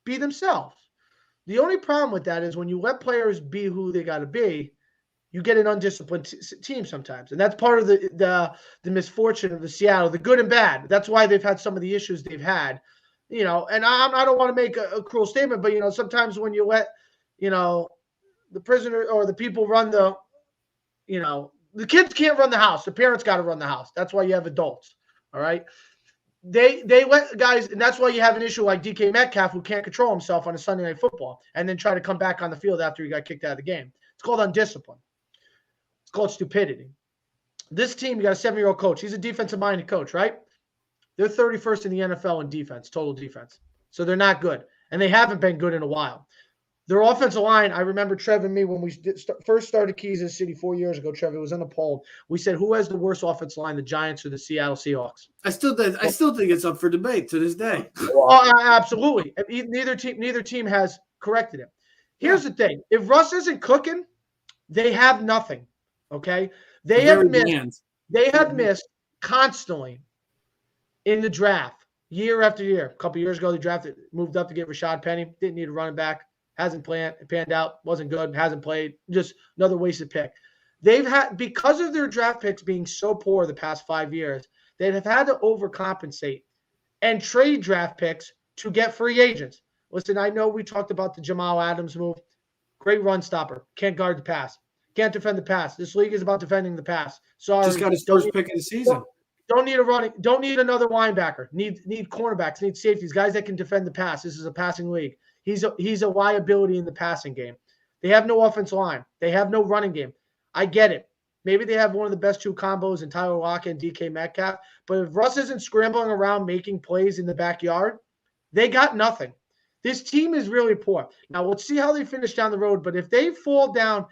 be themselves. The only problem with that is when you let players be who they got to be, you get an undisciplined team sometimes. And that's part of the misfortune of the Seattle, the good and bad. That's why they've had some of the issues they've had. And I don't want to make a cruel statement, but, sometimes when you let, the prisoner or the people run the kids can't run the house. The parents got to run the house. That's why you have adults. All right. They let guys, and that's why you have an issue like DK Metcalf, who can't control himself on a Sunday Night Football and then try to come back on the field after he got kicked out of the game. It's called undiscipline. It's called stupidity. This team, you got a 7-year-old coach. He's a defensive-minded coach, right? They're 31st in the NFL in defense, total defense. So they're not good. And they haven't been good in a while. Their offensive line, I remember Trev and me when we first started Kansas City 4 years ago, Trev, it was in a poll. We said, who has the worst offensive line, the Giants or the Seattle Seahawks? I still think it's up for debate to this day. Well, absolutely. Neither team has corrected it. Here's the thing. If Russ isn't cooking, they have nothing. Okay? They have missed constantly in the draft year after year. A couple years ago, they moved up to get Rashad Penny. Didn't need a running back. Hasn't panned out. Wasn't good. Hasn't played. Just another wasted pick. They've had, because of their draft picks being so poor the past 5 years, they have had to overcompensate and trade draft picks to get free agents. Listen, I know we talked about the Jamal Adams move. Great run stopper. Can't guard the pass. Can't defend the pass. This league is about defending the pass. Sorry. Just got his first pick of the season. Don't need another linebacker. Need cornerbacks. Need safeties. Guys that can defend the pass. This is a passing league. He's a liability in the passing game. They have no offensive line. They have no running game. I get it. Maybe they have one of the best two combos in Tyler Lockett and DK Metcalf. But if Russ isn't scrambling around making plays in the backyard, they got nothing. This team is really poor. Now, let's see how they finish down the road. But if they fall down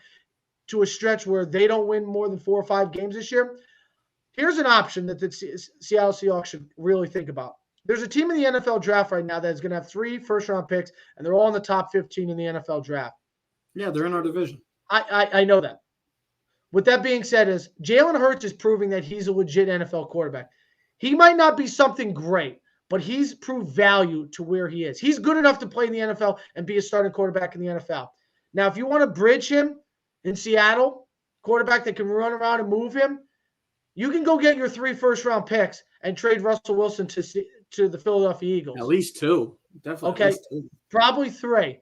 to a stretch where they don't win more than 4 or 5 games this year, here's an option that the Seattle Seahawks should really think about. There's a team in the NFL draft right now that's going to have 3 first-round picks, and they're all in the top 15 in the NFL draft. Yeah, they're in our division. I know that. With that being said, is Jalen Hurts is proving that he's a legit NFL quarterback. He might not be something great, but he's proved value to where he is. He's good enough to play in the NFL and be a starting quarterback in the NFL. Now, if you want to bridge him in Seattle, quarterback that can run around and move him, you can go get your 3 first-round picks and trade Russell Wilson to the Philadelphia Eagles. At least 2. Definitely. Okay. At least 2. Probably 3.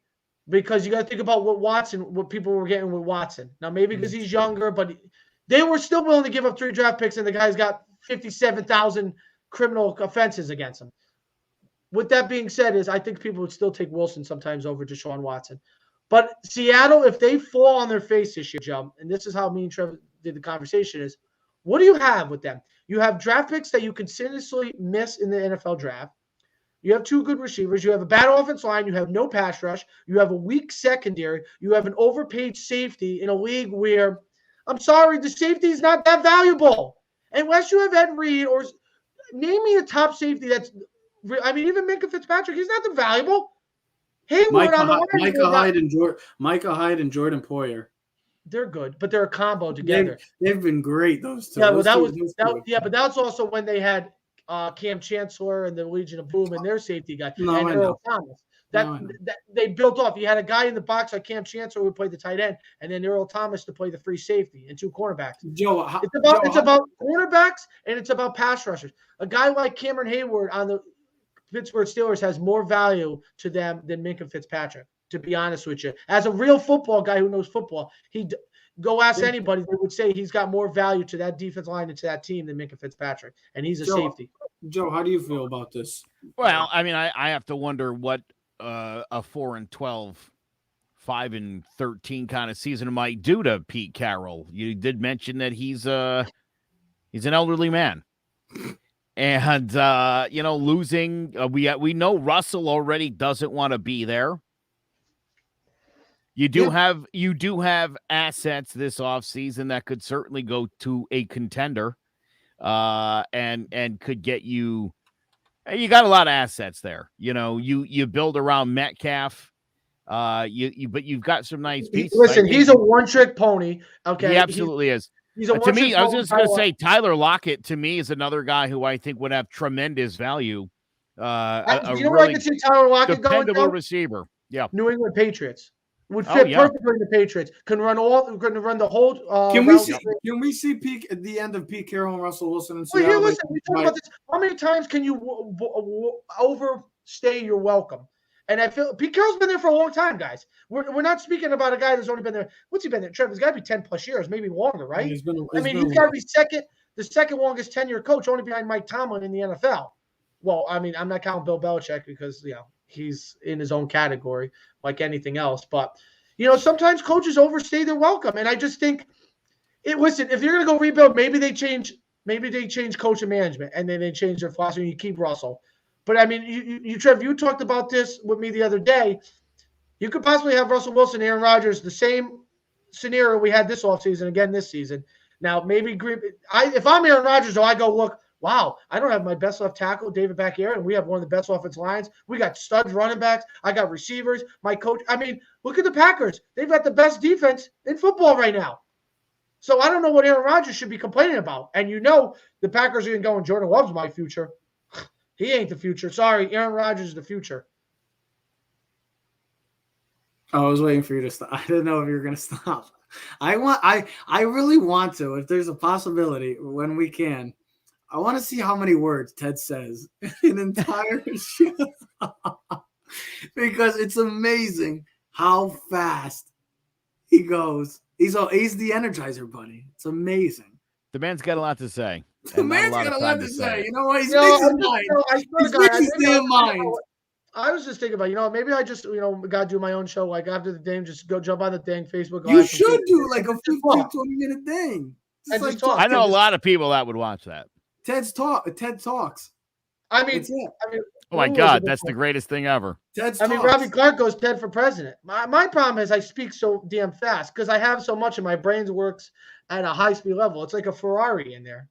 Because you got to think about what people were getting with Watson. Now, maybe because he's younger, but they were still willing to give up 3 draft picks, and the guy's got 57,000 criminal offenses against him. With that being said, I think people would still take Wilson sometimes over Deshaun Watson. But Seattle, if they fall on their face this year, Joe, and this is how me and Trevor did the conversation, is what do you have with them? You have draft picks that you continuously miss in the NFL draft. You have 2 good receivers. You have a bad offensive line. You have no pass rush. You have a weak secondary. You have an overpaid safety in a league where, I'm sorry, the safety is not that valuable. Unless you have Ed Reed or name me a top safety that's, I mean, even Minka Fitzpatrick, he's not that valuable. Hayward on the line. Micah Hyde and Jordan Poyer. They're good, but they're a combo together. They've been great, those 2. Yeah, well, but that's also when they had Cam Chancellor and the Legion of Boom and their safety guy and Earl Thomas. That they built off. You had a guy in the box like Cam Chancellor who played the tight end, and then Earl Thomas to play the free safety and 2 cornerbacks. Joe, it's about cornerbacks and it's about pass rushers. A guy like Cameron Hayward on the Pittsburgh Steelers has more value to them than Minka Fitzpatrick, to be honest with you. As a real football guy who knows football, go ask anybody, they would say he's got more value to that defense line and to that team than Minka Fitzpatrick, and he's a safety. Joe, how do you feel about this? Well, I mean, I have to wonder what a 4-12, 5-13 kind of season might do to Pete Carroll. You did mention that he's an elderly man. And, losing, we know Russell already doesn't want to be there. You do have assets this offseason that could certainly go to a contender and could get you got a lot of assets there. You build around Metcalf. But you've got some nice pieces. Listen, he's a one-trick pony. Okay. He absolutely is. To me, I was just going to say Tyler Lockett, to me, is another guy who I think would have tremendous value. A where I can see Tyler Lockett dependable receiver. Yeah. New England Patriots would fit perfectly in the Patriots. Can run the whole. Can we see Pete at the end of Pete Carroll and Russell Wilson? And Here, listen. We talk about this. How many times can you overstay your welcome? And I feel Pete Carroll's been there for a long time, guys. We're not speaking about a guy that's only been there. What's he been there? Trevor, he's got to be 10+ years, maybe longer, right? He's got to be the second longest tenure coach, only behind Mike Tomlin in the NFL. Well, I mean, I'm not counting Bill Belichick because he's in his own category like anything else. But sometimes coaches overstay their welcome, and I just think, listen, if you're going to go rebuild, maybe they change coach and management, and then they change their philosophy. And you keep Russell. But, I mean, you Trev, you talked about this with me the other day. You could possibly have Russell Wilson, Aaron Rodgers, the same scenario we had this offseason, again this season. Now, maybe if I'm Aaron Rodgers, though, I go, look, wow, I don't have my best left tackle, David Bakhtiari, and we have one of the best offensive lines. We got studs running backs. I got receivers. My coach. I mean, look at the Packers. They've got the best defense in football right now. So I don't know what Aaron Rodgers should be complaining about. And the Packers are going to go, and Jordan Love's my future. He ain't the future. Sorry, Aaron Rodgers is the future. I was waiting for you to stop. I didn't know if you were going to stop. I really want to, if there's a possibility when we can. I want to see how many words Ted says in an entire show. Because it's amazing how fast he goes. He's the Energizer Bunny. It's amazing. The man's got a lot to say. The man's got a lot to say. You know what? He's his damn mind. I was just thinking about, maybe I just, got to do my own show. Like after the thing, just go jump on the thing, Facebook. You should do like a 15, 20-minute thing. I know a lot of people that would watch that. TED Talks. I mean, oh my God, that's the greatest thing ever. Robbie Clark goes Ted for president. My problem is I speak so damn fast because I have so much and my brain works at a high speed level. It's like a Ferrari in there.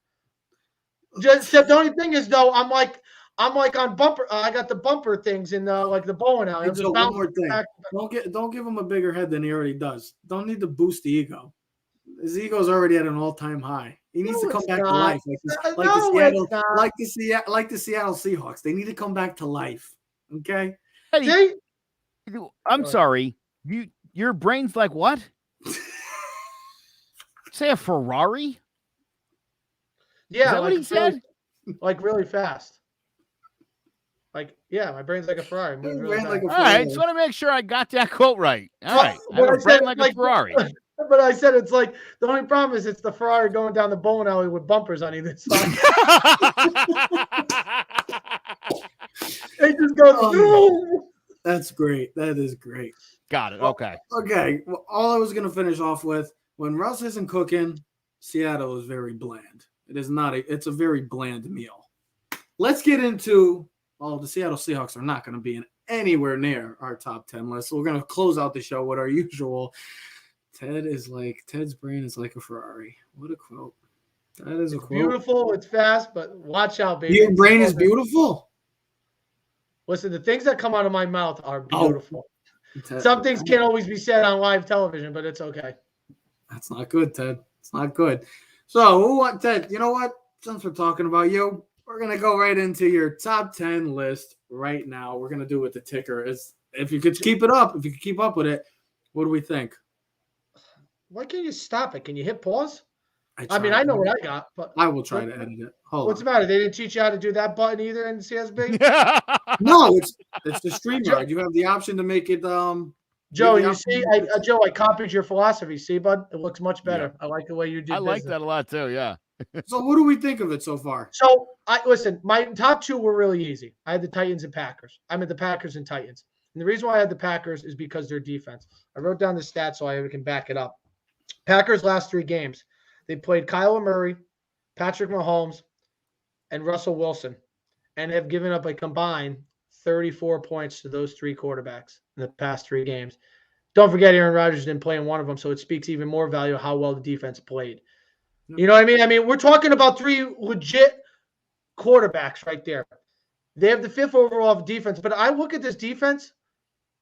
The only thing is, though, I'm like, I'm like on bumper. I got the bumper things in like the bowling alley. I'm So just one more bouncing thing. back. Don't give him a bigger head than he already does. Don't need to boost the ego. His ego's already at an all-time high. He needs to come back to life, like the Seattle Seahawks. They need to come back to life. Okay. Hey, I'm sorry. Your brain's like what? Say a Ferrari? Yeah, Is that what he said? Like really fast. Like, yeah, my brain's like a Ferrari. Moves really fast. All right, just want to make sure I got that quote right. All right, I have a brain like a Ferrari. But I said it's like the only problem is it's the Ferrari going down the bowling alley with bumpers on either side. It just goes. That's great. That is great. Got it. Okay. Okay. Well, all I was going to finish off with, when Russ isn't cooking, Seattle is very bland. It's a very bland meal. Let's get into, the Seattle Seahawks are not going to be anywhere near our top 10 list. So we're going to close out the show with our usual. Ted's brain is like a Ferrari. What a quote. That is a quote. Beautiful. It's fast, but watch out, baby. Your brain is beautiful. Listen, the things that come out of my mouth are beautiful. Some things can't always be said on live television, but it's okay. That's not good, Ted. It's not good. So, Ted, you know what? Since we're talking about you, we're going to go right into your top 10 list right now. We're going to do with the ticker. If you could keep it up, if you could keep up with it, what do we think? Why can't you stop it? Can you hit pause? I mean, I know what I got, but I will try to edit it. What's the matter? They didn't teach you how to do that button either in CSB? No, it's the StreamYard. You have the option to make it. Joe, you see, Joe, I copied your philosophy. See, bud, it looks much better. Yeah. I like the way you do. I like that a lot too. Yeah. So, what do we think of it so far? So, listen. My top two were really easy. I had the Titans and Packers. I mean, the Packers and Titans. And the reason why I had the Packers is because their defense. I wrote down the stats so I can back it up. Packers last 3 games, they played Kyler Murray, Patrick Mahomes, and Russell Wilson, and have given up a combined 34 points to those 3 quarterbacks in the past 3 games. Don't forget Aaron Rodgers didn't play in one of them, so it speaks even more value of how well the defense played. You know what I mean? I mean, we're talking about 3 legit quarterbacks right there. They have the 5th overall defense, but I look at this defense.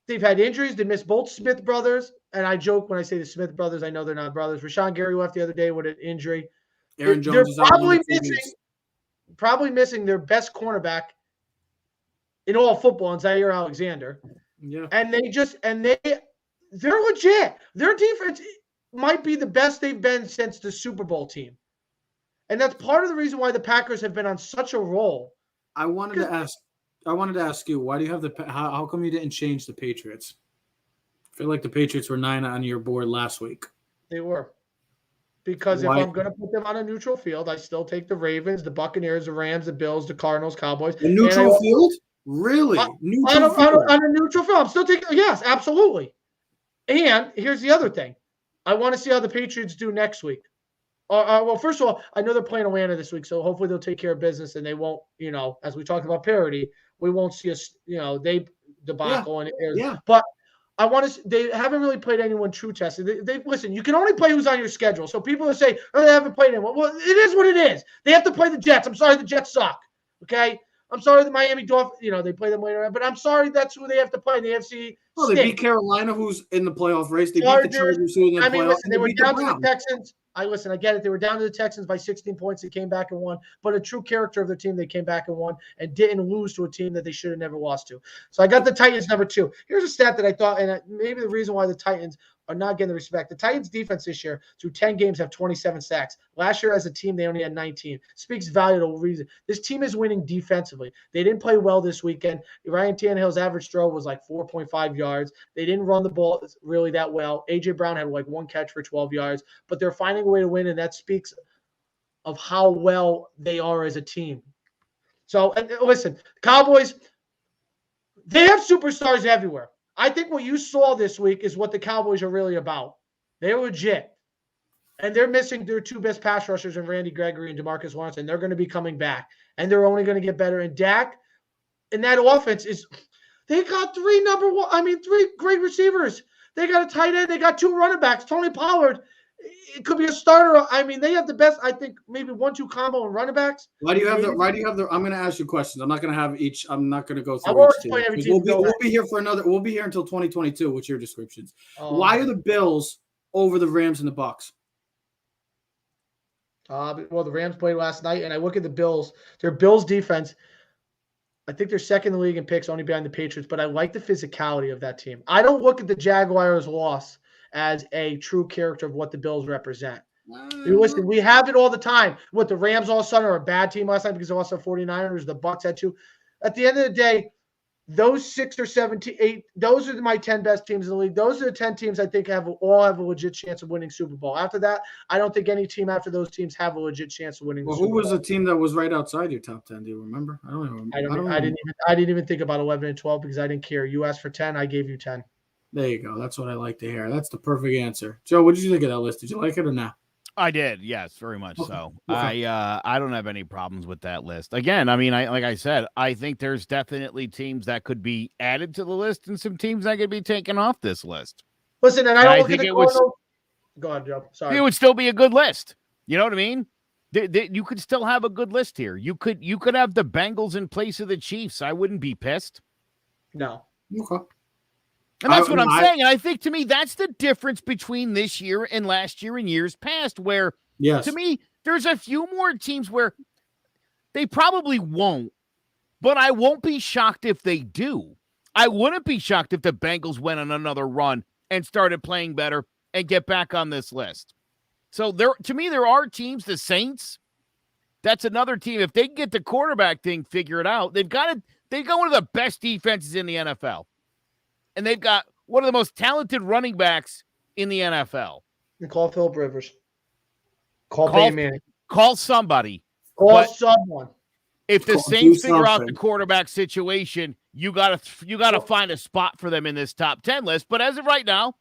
They've had injuries. They missed both Smith brothers, and I joke when I say the Smith brothers. I know they're not brothers. Rashawn Gary left the other day with an injury. Aaron Jones is probably missing their best cornerback in all football, in Zaire Alexander. Yeah, and they're legit. Their defense might be the best they've been since the Super Bowl team, and that's part of the reason why the Packers have been on such a roll. I wanted to ask you, why do you have how come you didn't change the Patriots? I feel like the Patriots were 9 on your board last week. They were. Because why? If I'm going to put them on a neutral field, I still take the Ravens, the Buccaneers, the Rams, the Bills, the Cardinals, Cowboys. A neutral field? Really? On a neutral field. I'm still taking – yes, absolutely. And here's the other thing. I want to see how the Patriots do next week. Well, first of all, I know they're playing Atlanta this week, so hopefully they'll take care of business and they won't, as we talked about Parity, we won't see they debacle. Yeah. But I want to. They haven't really played anyone true tested. They listen. You can only play who's on your schedule. So people will say, "Oh, they haven't played anyone." Well, it is what it is. They have to play the Jets. I'm sorry, the Jets suck. Okay. I'm sorry, the Miami Dolphins. They play them later, but I'm sorry that's who they have to play in the AFC. Well, they beat Carolina, who's in the playoff race. They beat the Chargers, who in the playoff. Listen, they were down to the Texans. I get it. They were down to the Texans by 16 points. They came back and won. But a true character of their team, they came back and won and didn't lose to a team that they should have never lost to. So I got the Titans number 2. Here's a stat that I thought, and maybe the reason why the Titans are not getting the respect. The Titans defense this year, through 10 games, have 27 sacks. Last year as a team, they only had 19. Speaks value to the reason. This team is winning defensively. They didn't play well this weekend. Ryan Tannehill's average throw was like 4.5 yards. They didn't run the ball really that well. A.J. Brown had like 1 catch for 12 yards. But they're finding a way to win, and that speaks of how well they are as a team. So, and listen, Cowboys, they have superstars everywhere. I think what you saw this week is what the Cowboys are really about. They're legit. And they're missing their 2 best pass rushers in Randy Gregory and DeMarcus Lawrence, and they're going to be coming back. And they're only going to get better. And Dak, and that offense is – they got 3 great receivers. They got a tight end. They got 2 running backs. Tony Pollard, it could be a starter. I mean, they have the best, I think, maybe 1-2 combo and running backs. Why do you have the? I'm going to ask you questions. I'm not going to have each. I'm not going to go I through won't each team. explain every We'll team. be here for another. We'll be here until 2022. What's your descriptions? Why Why are the Bills over the Rams and the Bucks? Well, the Rams played last night, and I look at the Bills. Their Bills defense, I think they're second in the league in picks, only behind the Patriots, but I like the physicality of that team. I don't look at the Jaguars' loss as a true character of what the Bills represent. Listen, we have it all the time. What, the Rams all of a sudden are a bad team last night because they lost to 49ers, the Bucks had 2. At the end of the day, those 6 or 7, 8, those are my 10 best teams in the league. Those are the 10 teams I think all have a legit chance of winning Super Bowl. After that, I don't think any team after those teams have a legit chance of winning. Well, Super who was Bowl. the team that was right outside your top 10? Do you remember? I don't remember. I didn't even think about 11 and 12 because I didn't care. You asked for 10, I gave you 10. There you go. That's what I like to hear. That's the perfect answer. Joe, what did you think of that list? Did you like it or not? I did, yes, very much so. Okay. I don't have any problems with that list. Again, I mean, like I said, I think there's definitely teams that could be added to the list and some teams that could be taken off this list. Listen, and I don't look think at the it was. Go on, Joe. Sorry. It would still be a good list. You know what I mean? You could still have a good list here. You could have the Bengals in place of the Chiefs. I wouldn't be pissed. No. Okay. And that's what I'm saying. And I think, to me, that's the difference between this year and last year and years past, where, to me, there's a few more teams where they probably won't, but I won't be shocked if they do. I wouldn't be shocked if the Bengals went on another run and started playing better and get back on this list. So to me, there are teams, the Saints, that's another team. If they can get the quarterback thing figured out, they've got one of the best defenses in the NFL. And they've got one of the most talented running backs in the NFL. And call Philip Rivers. Call Peyton Manning. Call somebody. Call someone. If the Saints figure out the quarterback situation, you gotta find a spot for them in this top 10 list. But as of right now,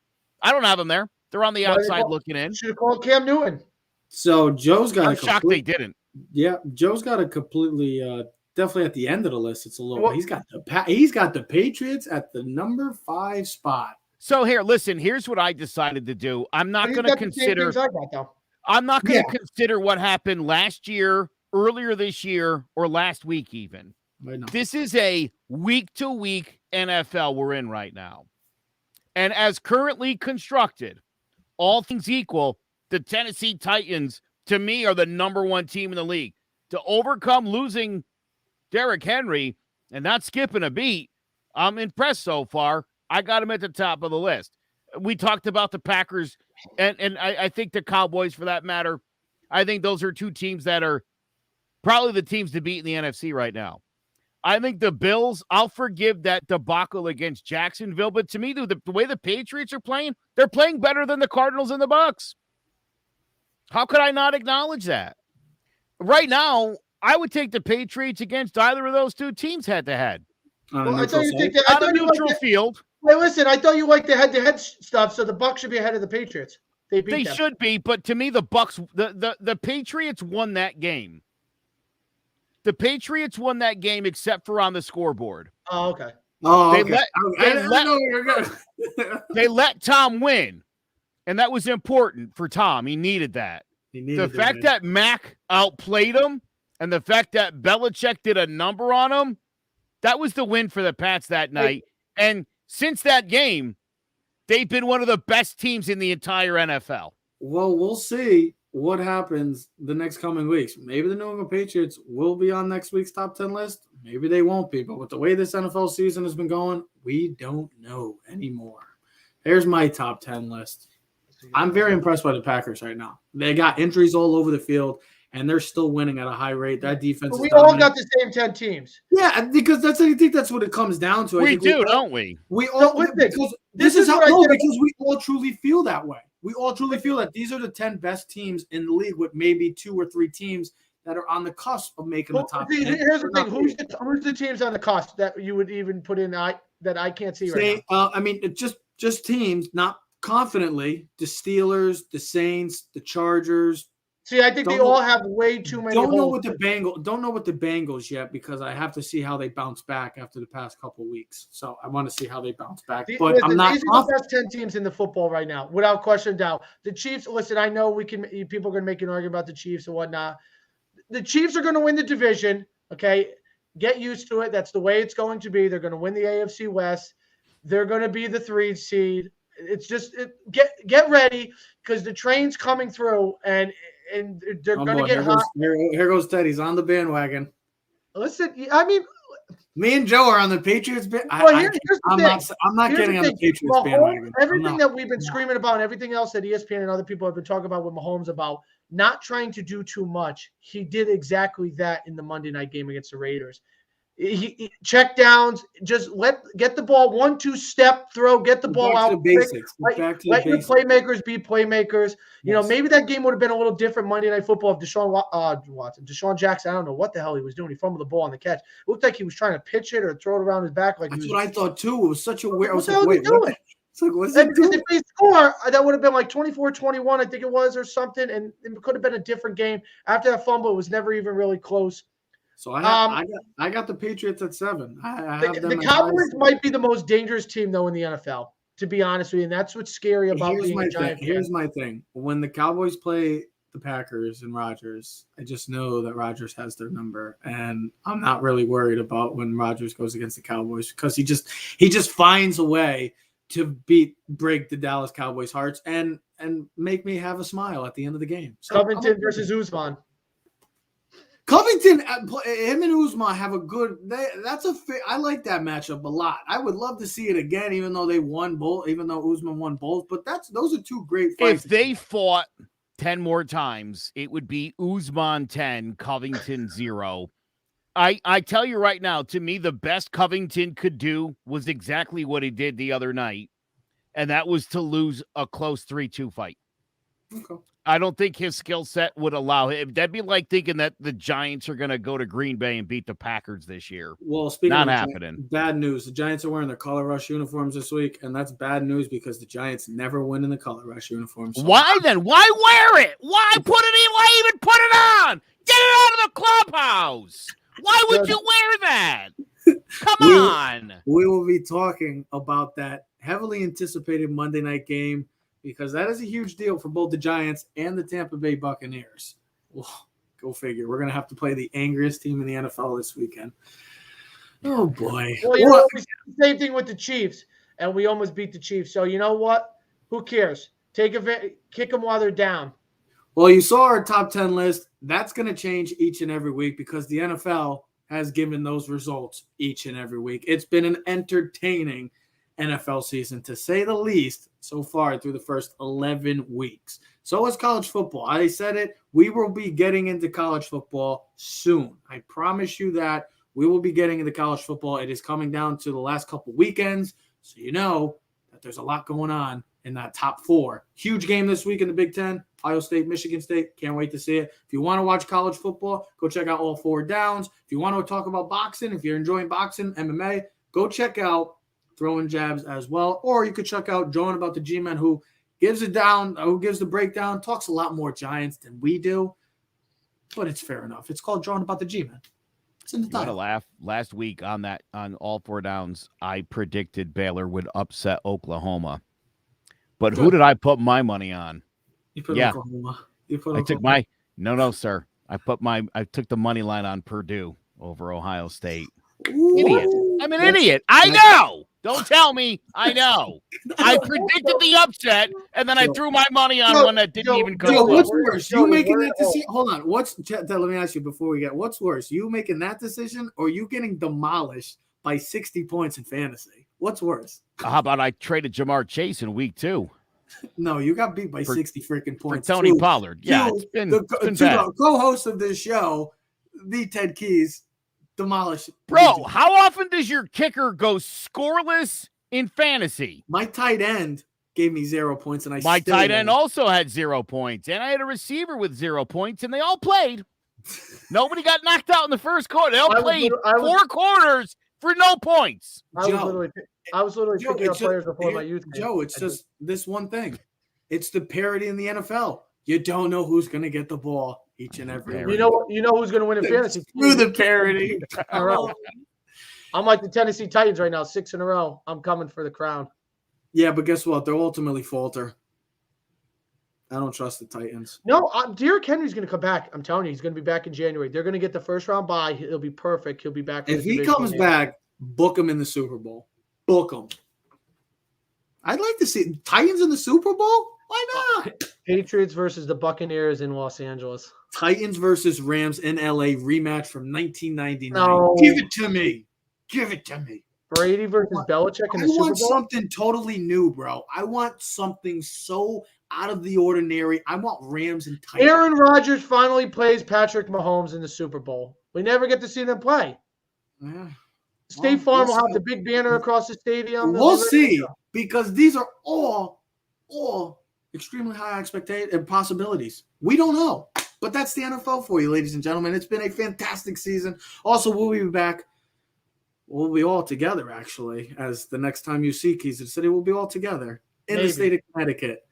I don't have them there. They're on the outside looking in. Should have called Cam Newton. So Joe's got. I'm shocked they didn't. Yeah, Joe's got a completely. Definitely at the end of the list, it's a little. Well, he's got the Patriots at the number 5 spot. So here's what I decided to do. I'm not going to consider. I'm not going to consider what happened last year, earlier this year, or last week even. This is a week-to-week NFL we're in right now, and as currently constructed, all things equal, the Tennessee Titans to me are the number 1 team in the league. To overcome losing Derrick Henry and not skipping a beat, I'm impressed so far. I got him at the top of the list. We talked about the Packers and I think the Cowboys, for that matter. I think those are 2 teams that are probably the teams to beat in the NFC right now. I think the Bills, I'll forgive that debacle against Jacksonville, but to me, the way the Patriots are playing, they're playing better than the Cardinals and the Bucks. How could I not acknowledge that? Right now, I would take the Patriots against either of those 2 teams head-to-head. On a neutral field. Hey, listen, I thought you liked the head-to-head stuff, so the Bucs should be ahead of the Patriots. They should be, but to me, the Bucks, the Patriots won that game. The Patriots won that game except for on the scoreboard. Oh, okay. They let Tom win, and that was important for Tom. He needed that. The fact that Mac outplayed him and the fact that Belichick did a number on him, that was the win for the Pats that night. And since that game, they've been one of the best teams in the entire NFL. Well, we'll see what happens the next coming weeks. Maybe the New England Patriots will be on next week's top 10 list. Maybe they won't be. But with the way this NFL season has been going, we don't know anymore. Here's my top 10 list. I'm very impressed by the Packers right now. They got injuries all over the field, and they're still winning at a high rate. That defense we all got the same 10 teams. Yeah, because I think that's what it comes down to. We do, don't we? We all because this is how because we all truly feel that way. We all truly feel that these are the 10 best teams in the league with maybe 2 or 3 teams that are on the cusp of making the top 10. Here's the thing. Who's the teams on the cusp that you would even put in that I can't see right now? I mean, it's just teams, not confidently. The Steelers, the Saints, the Chargers, See, I think they all have way too many. Don't know what the Bengals yet because I have to see how they bounce back after the past couple of weeks. So I want to see how they bounce back. But listen, I'm not. These are the best 10 teams in the football right now, without question, doubt. The Chiefs. Listen, I know people are going to make an argument about the Chiefs and whatnot. The Chiefs are going to win the division. Okay, get used to it. That's the way it's going to be. They're going to win the AFC West. They're going to be the 3 seed. It's just get ready because the train's coming through and they're going to get hot. Here goes Ted. He's on the bandwagon. Listen, I mean, me and Joe are on the Patriots. I'm not getting on the Patriots bandwagon. Everything that we've been screaming about and everything else that ESPN and other people have been talking about with Mahomes about not trying to do too much. He did exactly that in the Monday night game against the Raiders. He check downs, just get the ball 1-2 step throw, get the ball out. To the basics. Let your playmakers be playmakers. You know, maybe that game would have been a little different Monday Night Football if Deshaun Jackson, I don't know what the hell he was doing. He fumbled the ball on the catch. It looked like he was trying to pitch it or throw it around his back. That's what I thought too. It was such a weird. I was like, wait, what? It's like, what's it doing? If they score, that would have been like 24-21, I think it was, or something, and it could have been a different game. After that fumble, it was never even really close. So I got the Patriots at 7. The Cowboys might be the most dangerous team though in the NFL, to be honest with you, and that's what's scary about being a Giant fan. Here's my thing: when the Cowboys play the Packers and Rodgers, I just know that Rodgers has their number, and I'm not really worried about when Rodgers goes against the Cowboys because he just finds a way to break the Dallas Cowboys' hearts and make me have a smile at the end of the game. So Covington versus Usman. Covington, him and Uzma have a good. I like that matchup a lot. I would love to see it again, even though they won both. Even though Uzma won both, but those are two great fights. If they fought 10 more times, it would be Uzman 10, Covington 0. I tell you right now, to me, the best Covington could do was exactly what he did the other night, and that was to lose a close 3-2 fight. Okay. I don't think his skill set would allow him. That'd be like thinking that the Giants are going to go to Green Bay and beat the Packers this year. Well, speaking not of happening. Bad news. The Giants are wearing their Color Rush uniforms this week, and that's bad news because the Giants never win in the Color Rush uniforms. So. Why then? Why wear it? Why put it in? Why even put it on? Get it out of the clubhouse. Why would you wear that? Come on. We will be talking about that heavily anticipated Monday night game, because that is a huge deal for both the Giants and the Tampa Bay Buccaneers. Well, go figure. We're going to have to play the angriest team in the NFL this weekend. Oh, boy. Well, we said the same thing with the Chiefs, and we almost beat the Chiefs. So, you know what? Who cares? Kick them while they're down. Well, you saw our top 10 list. That's going to change each and every week because the NFL has given those results each and every week. It's been an entertaining NFL season, to say the least, so far through the first 11 weeks. So is college football. I said it. We will be getting into college football soon. I promise you that. We will be getting into college football. It is coming down to the last couple weekends, so you know that there's a lot going on in that top 4. Huge game this week in the Big Ten. Ohio State, Michigan State. Can't wait to see it. If you want to watch college football, go check out All 4 Downs. If you want to talk about boxing, if you're enjoying boxing, MMA, go check out Throwing Jabs as well. Or you could check out Joan About the G-Men, who gives it down, who gives the breakdown, talks a lot more Giants than we do. But it's fair enough. It's called Joan About the G-Men. It's in the title. Laugh. Last week on All 4 Downs, I predicted Baylor would upset Oklahoma. But who did I put my money on? You put Oklahoma. No, sir. I took the money line on Purdue over Ohio State. Ooh. Idiot. I'm an idiot. I know. Don't tell me. I know. I predicted the upset, and then I threw my money on one that didn't even come. What's worse? You making that decision? Hold on. Let me ask you before we get. What's worse? You making that decision, or you getting demolished by 60 points in fantasy? What's worse? How about I traded Jamar Chase in week 2? No, you got beat by 60 freaking points. For Tony Pollard. Yeah, it's been bad. The co-host of this show, the Ted Keys, demolished. Bro, how often does your kicker go scoreless in fantasy? My tight end gave me 0 points, and my tight end also had 0 points, and I had a receiver with 0 points, and they all played. Nobody got knocked out in the first quarter. They all played 4 quarters for no points. I was literally picking up players before my youth. Joe, it's just this one thing. It's the parity in the NFL. You don't know who's going to get the ball each and every week. You know who's going to win in fantasy? Screw the parody. All right. I'm like the Tennessee Titans right now, 6 in a row. I'm coming for the crown. Yeah, but guess what? They'll ultimately falter. I don't trust the Titans. No, Derrick Henry's going to come back. I'm telling you, he's going to be back in January. They're going to get the first round bye. He'll be perfect. He'll be back. If he comes back, book him in the Super Bowl. Book him. I'd like to see Titans in the Super Bowl. Why not? Patriots versus the Buccaneers in Los Angeles. Titans versus Rams in LA rematch from 1999. No. Give it to me. Give it to me. Brady versus Belichick in the Super Bowl. I want something totally new, bro. I want something so out of the ordinary. I want Rams and Titans. Aaron Rodgers finally plays Patrick Mahomes in the Super Bowl. We never get to see them play. Yeah. State Farm will have the big banner across the stadium. We'll see, because these are all extremely high expectations and possibilities. We don't know, but that's the NFL for you, ladies and gentlemen. It's been a fantastic season. Also, we'll be back. We'll be all together, actually, as the next time you see Keys to the City, we'll be all together in the state of Connecticut.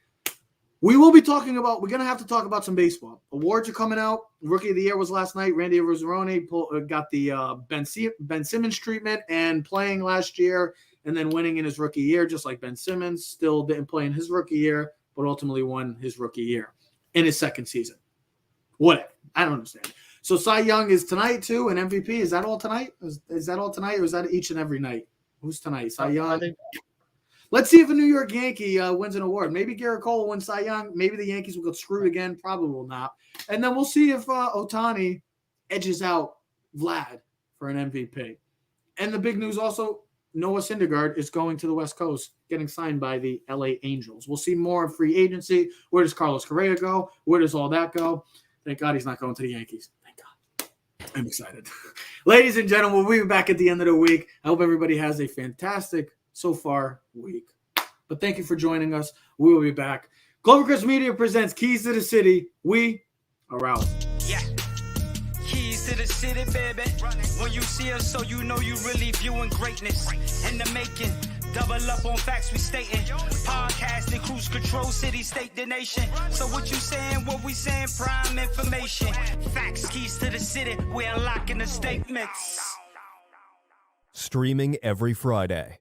We will be talking about – we're going to have to talk about some baseball. Awards are coming out. Rookie of the Year was last night. Randy Rosaroni got the Ben Simmons treatment and playing last year and then winning in his rookie year, just like Ben Simmons. Still didn't play in his rookie year, but ultimately won his rookie year in his second season. Whatever. I don't understand. So Cy Young is tonight too, and MVP. Is that all tonight? Is that all tonight, or is that each and every night? Who's tonight? Cy Young. Let's see if a New York Yankee wins an award. Maybe Garrett Cole will win Cy Young. Maybe the Yankees will get screwed again. Probably will not. And then we'll see if Ohtani edges out Vlad for an MVP. And the big news also, Noah Syndergaard is going to the West Coast, getting signed by the LA Angels. We'll see more of free agency. Where does Carlos Correa go? Where does all that go? Thank God he's not going to the Yankees. Thank God. I'm excited. Ladies and gentlemen, we'll be back at the end of the week. I hope everybody has a fantastic, so far, week. But thank you for joining us. We will be back. Clovercrest Media presents Keys to the City. We are out. Yeah. Keys to the city, baby. When you see us, so you know you really viewing greatness in the making. Double up on facts we stating. Podcasting, cruise control, city, state, the nation. So what you saying, what we saying, prime information. Facts, keys to the city, we unlocking the statements. Streaming every Friday.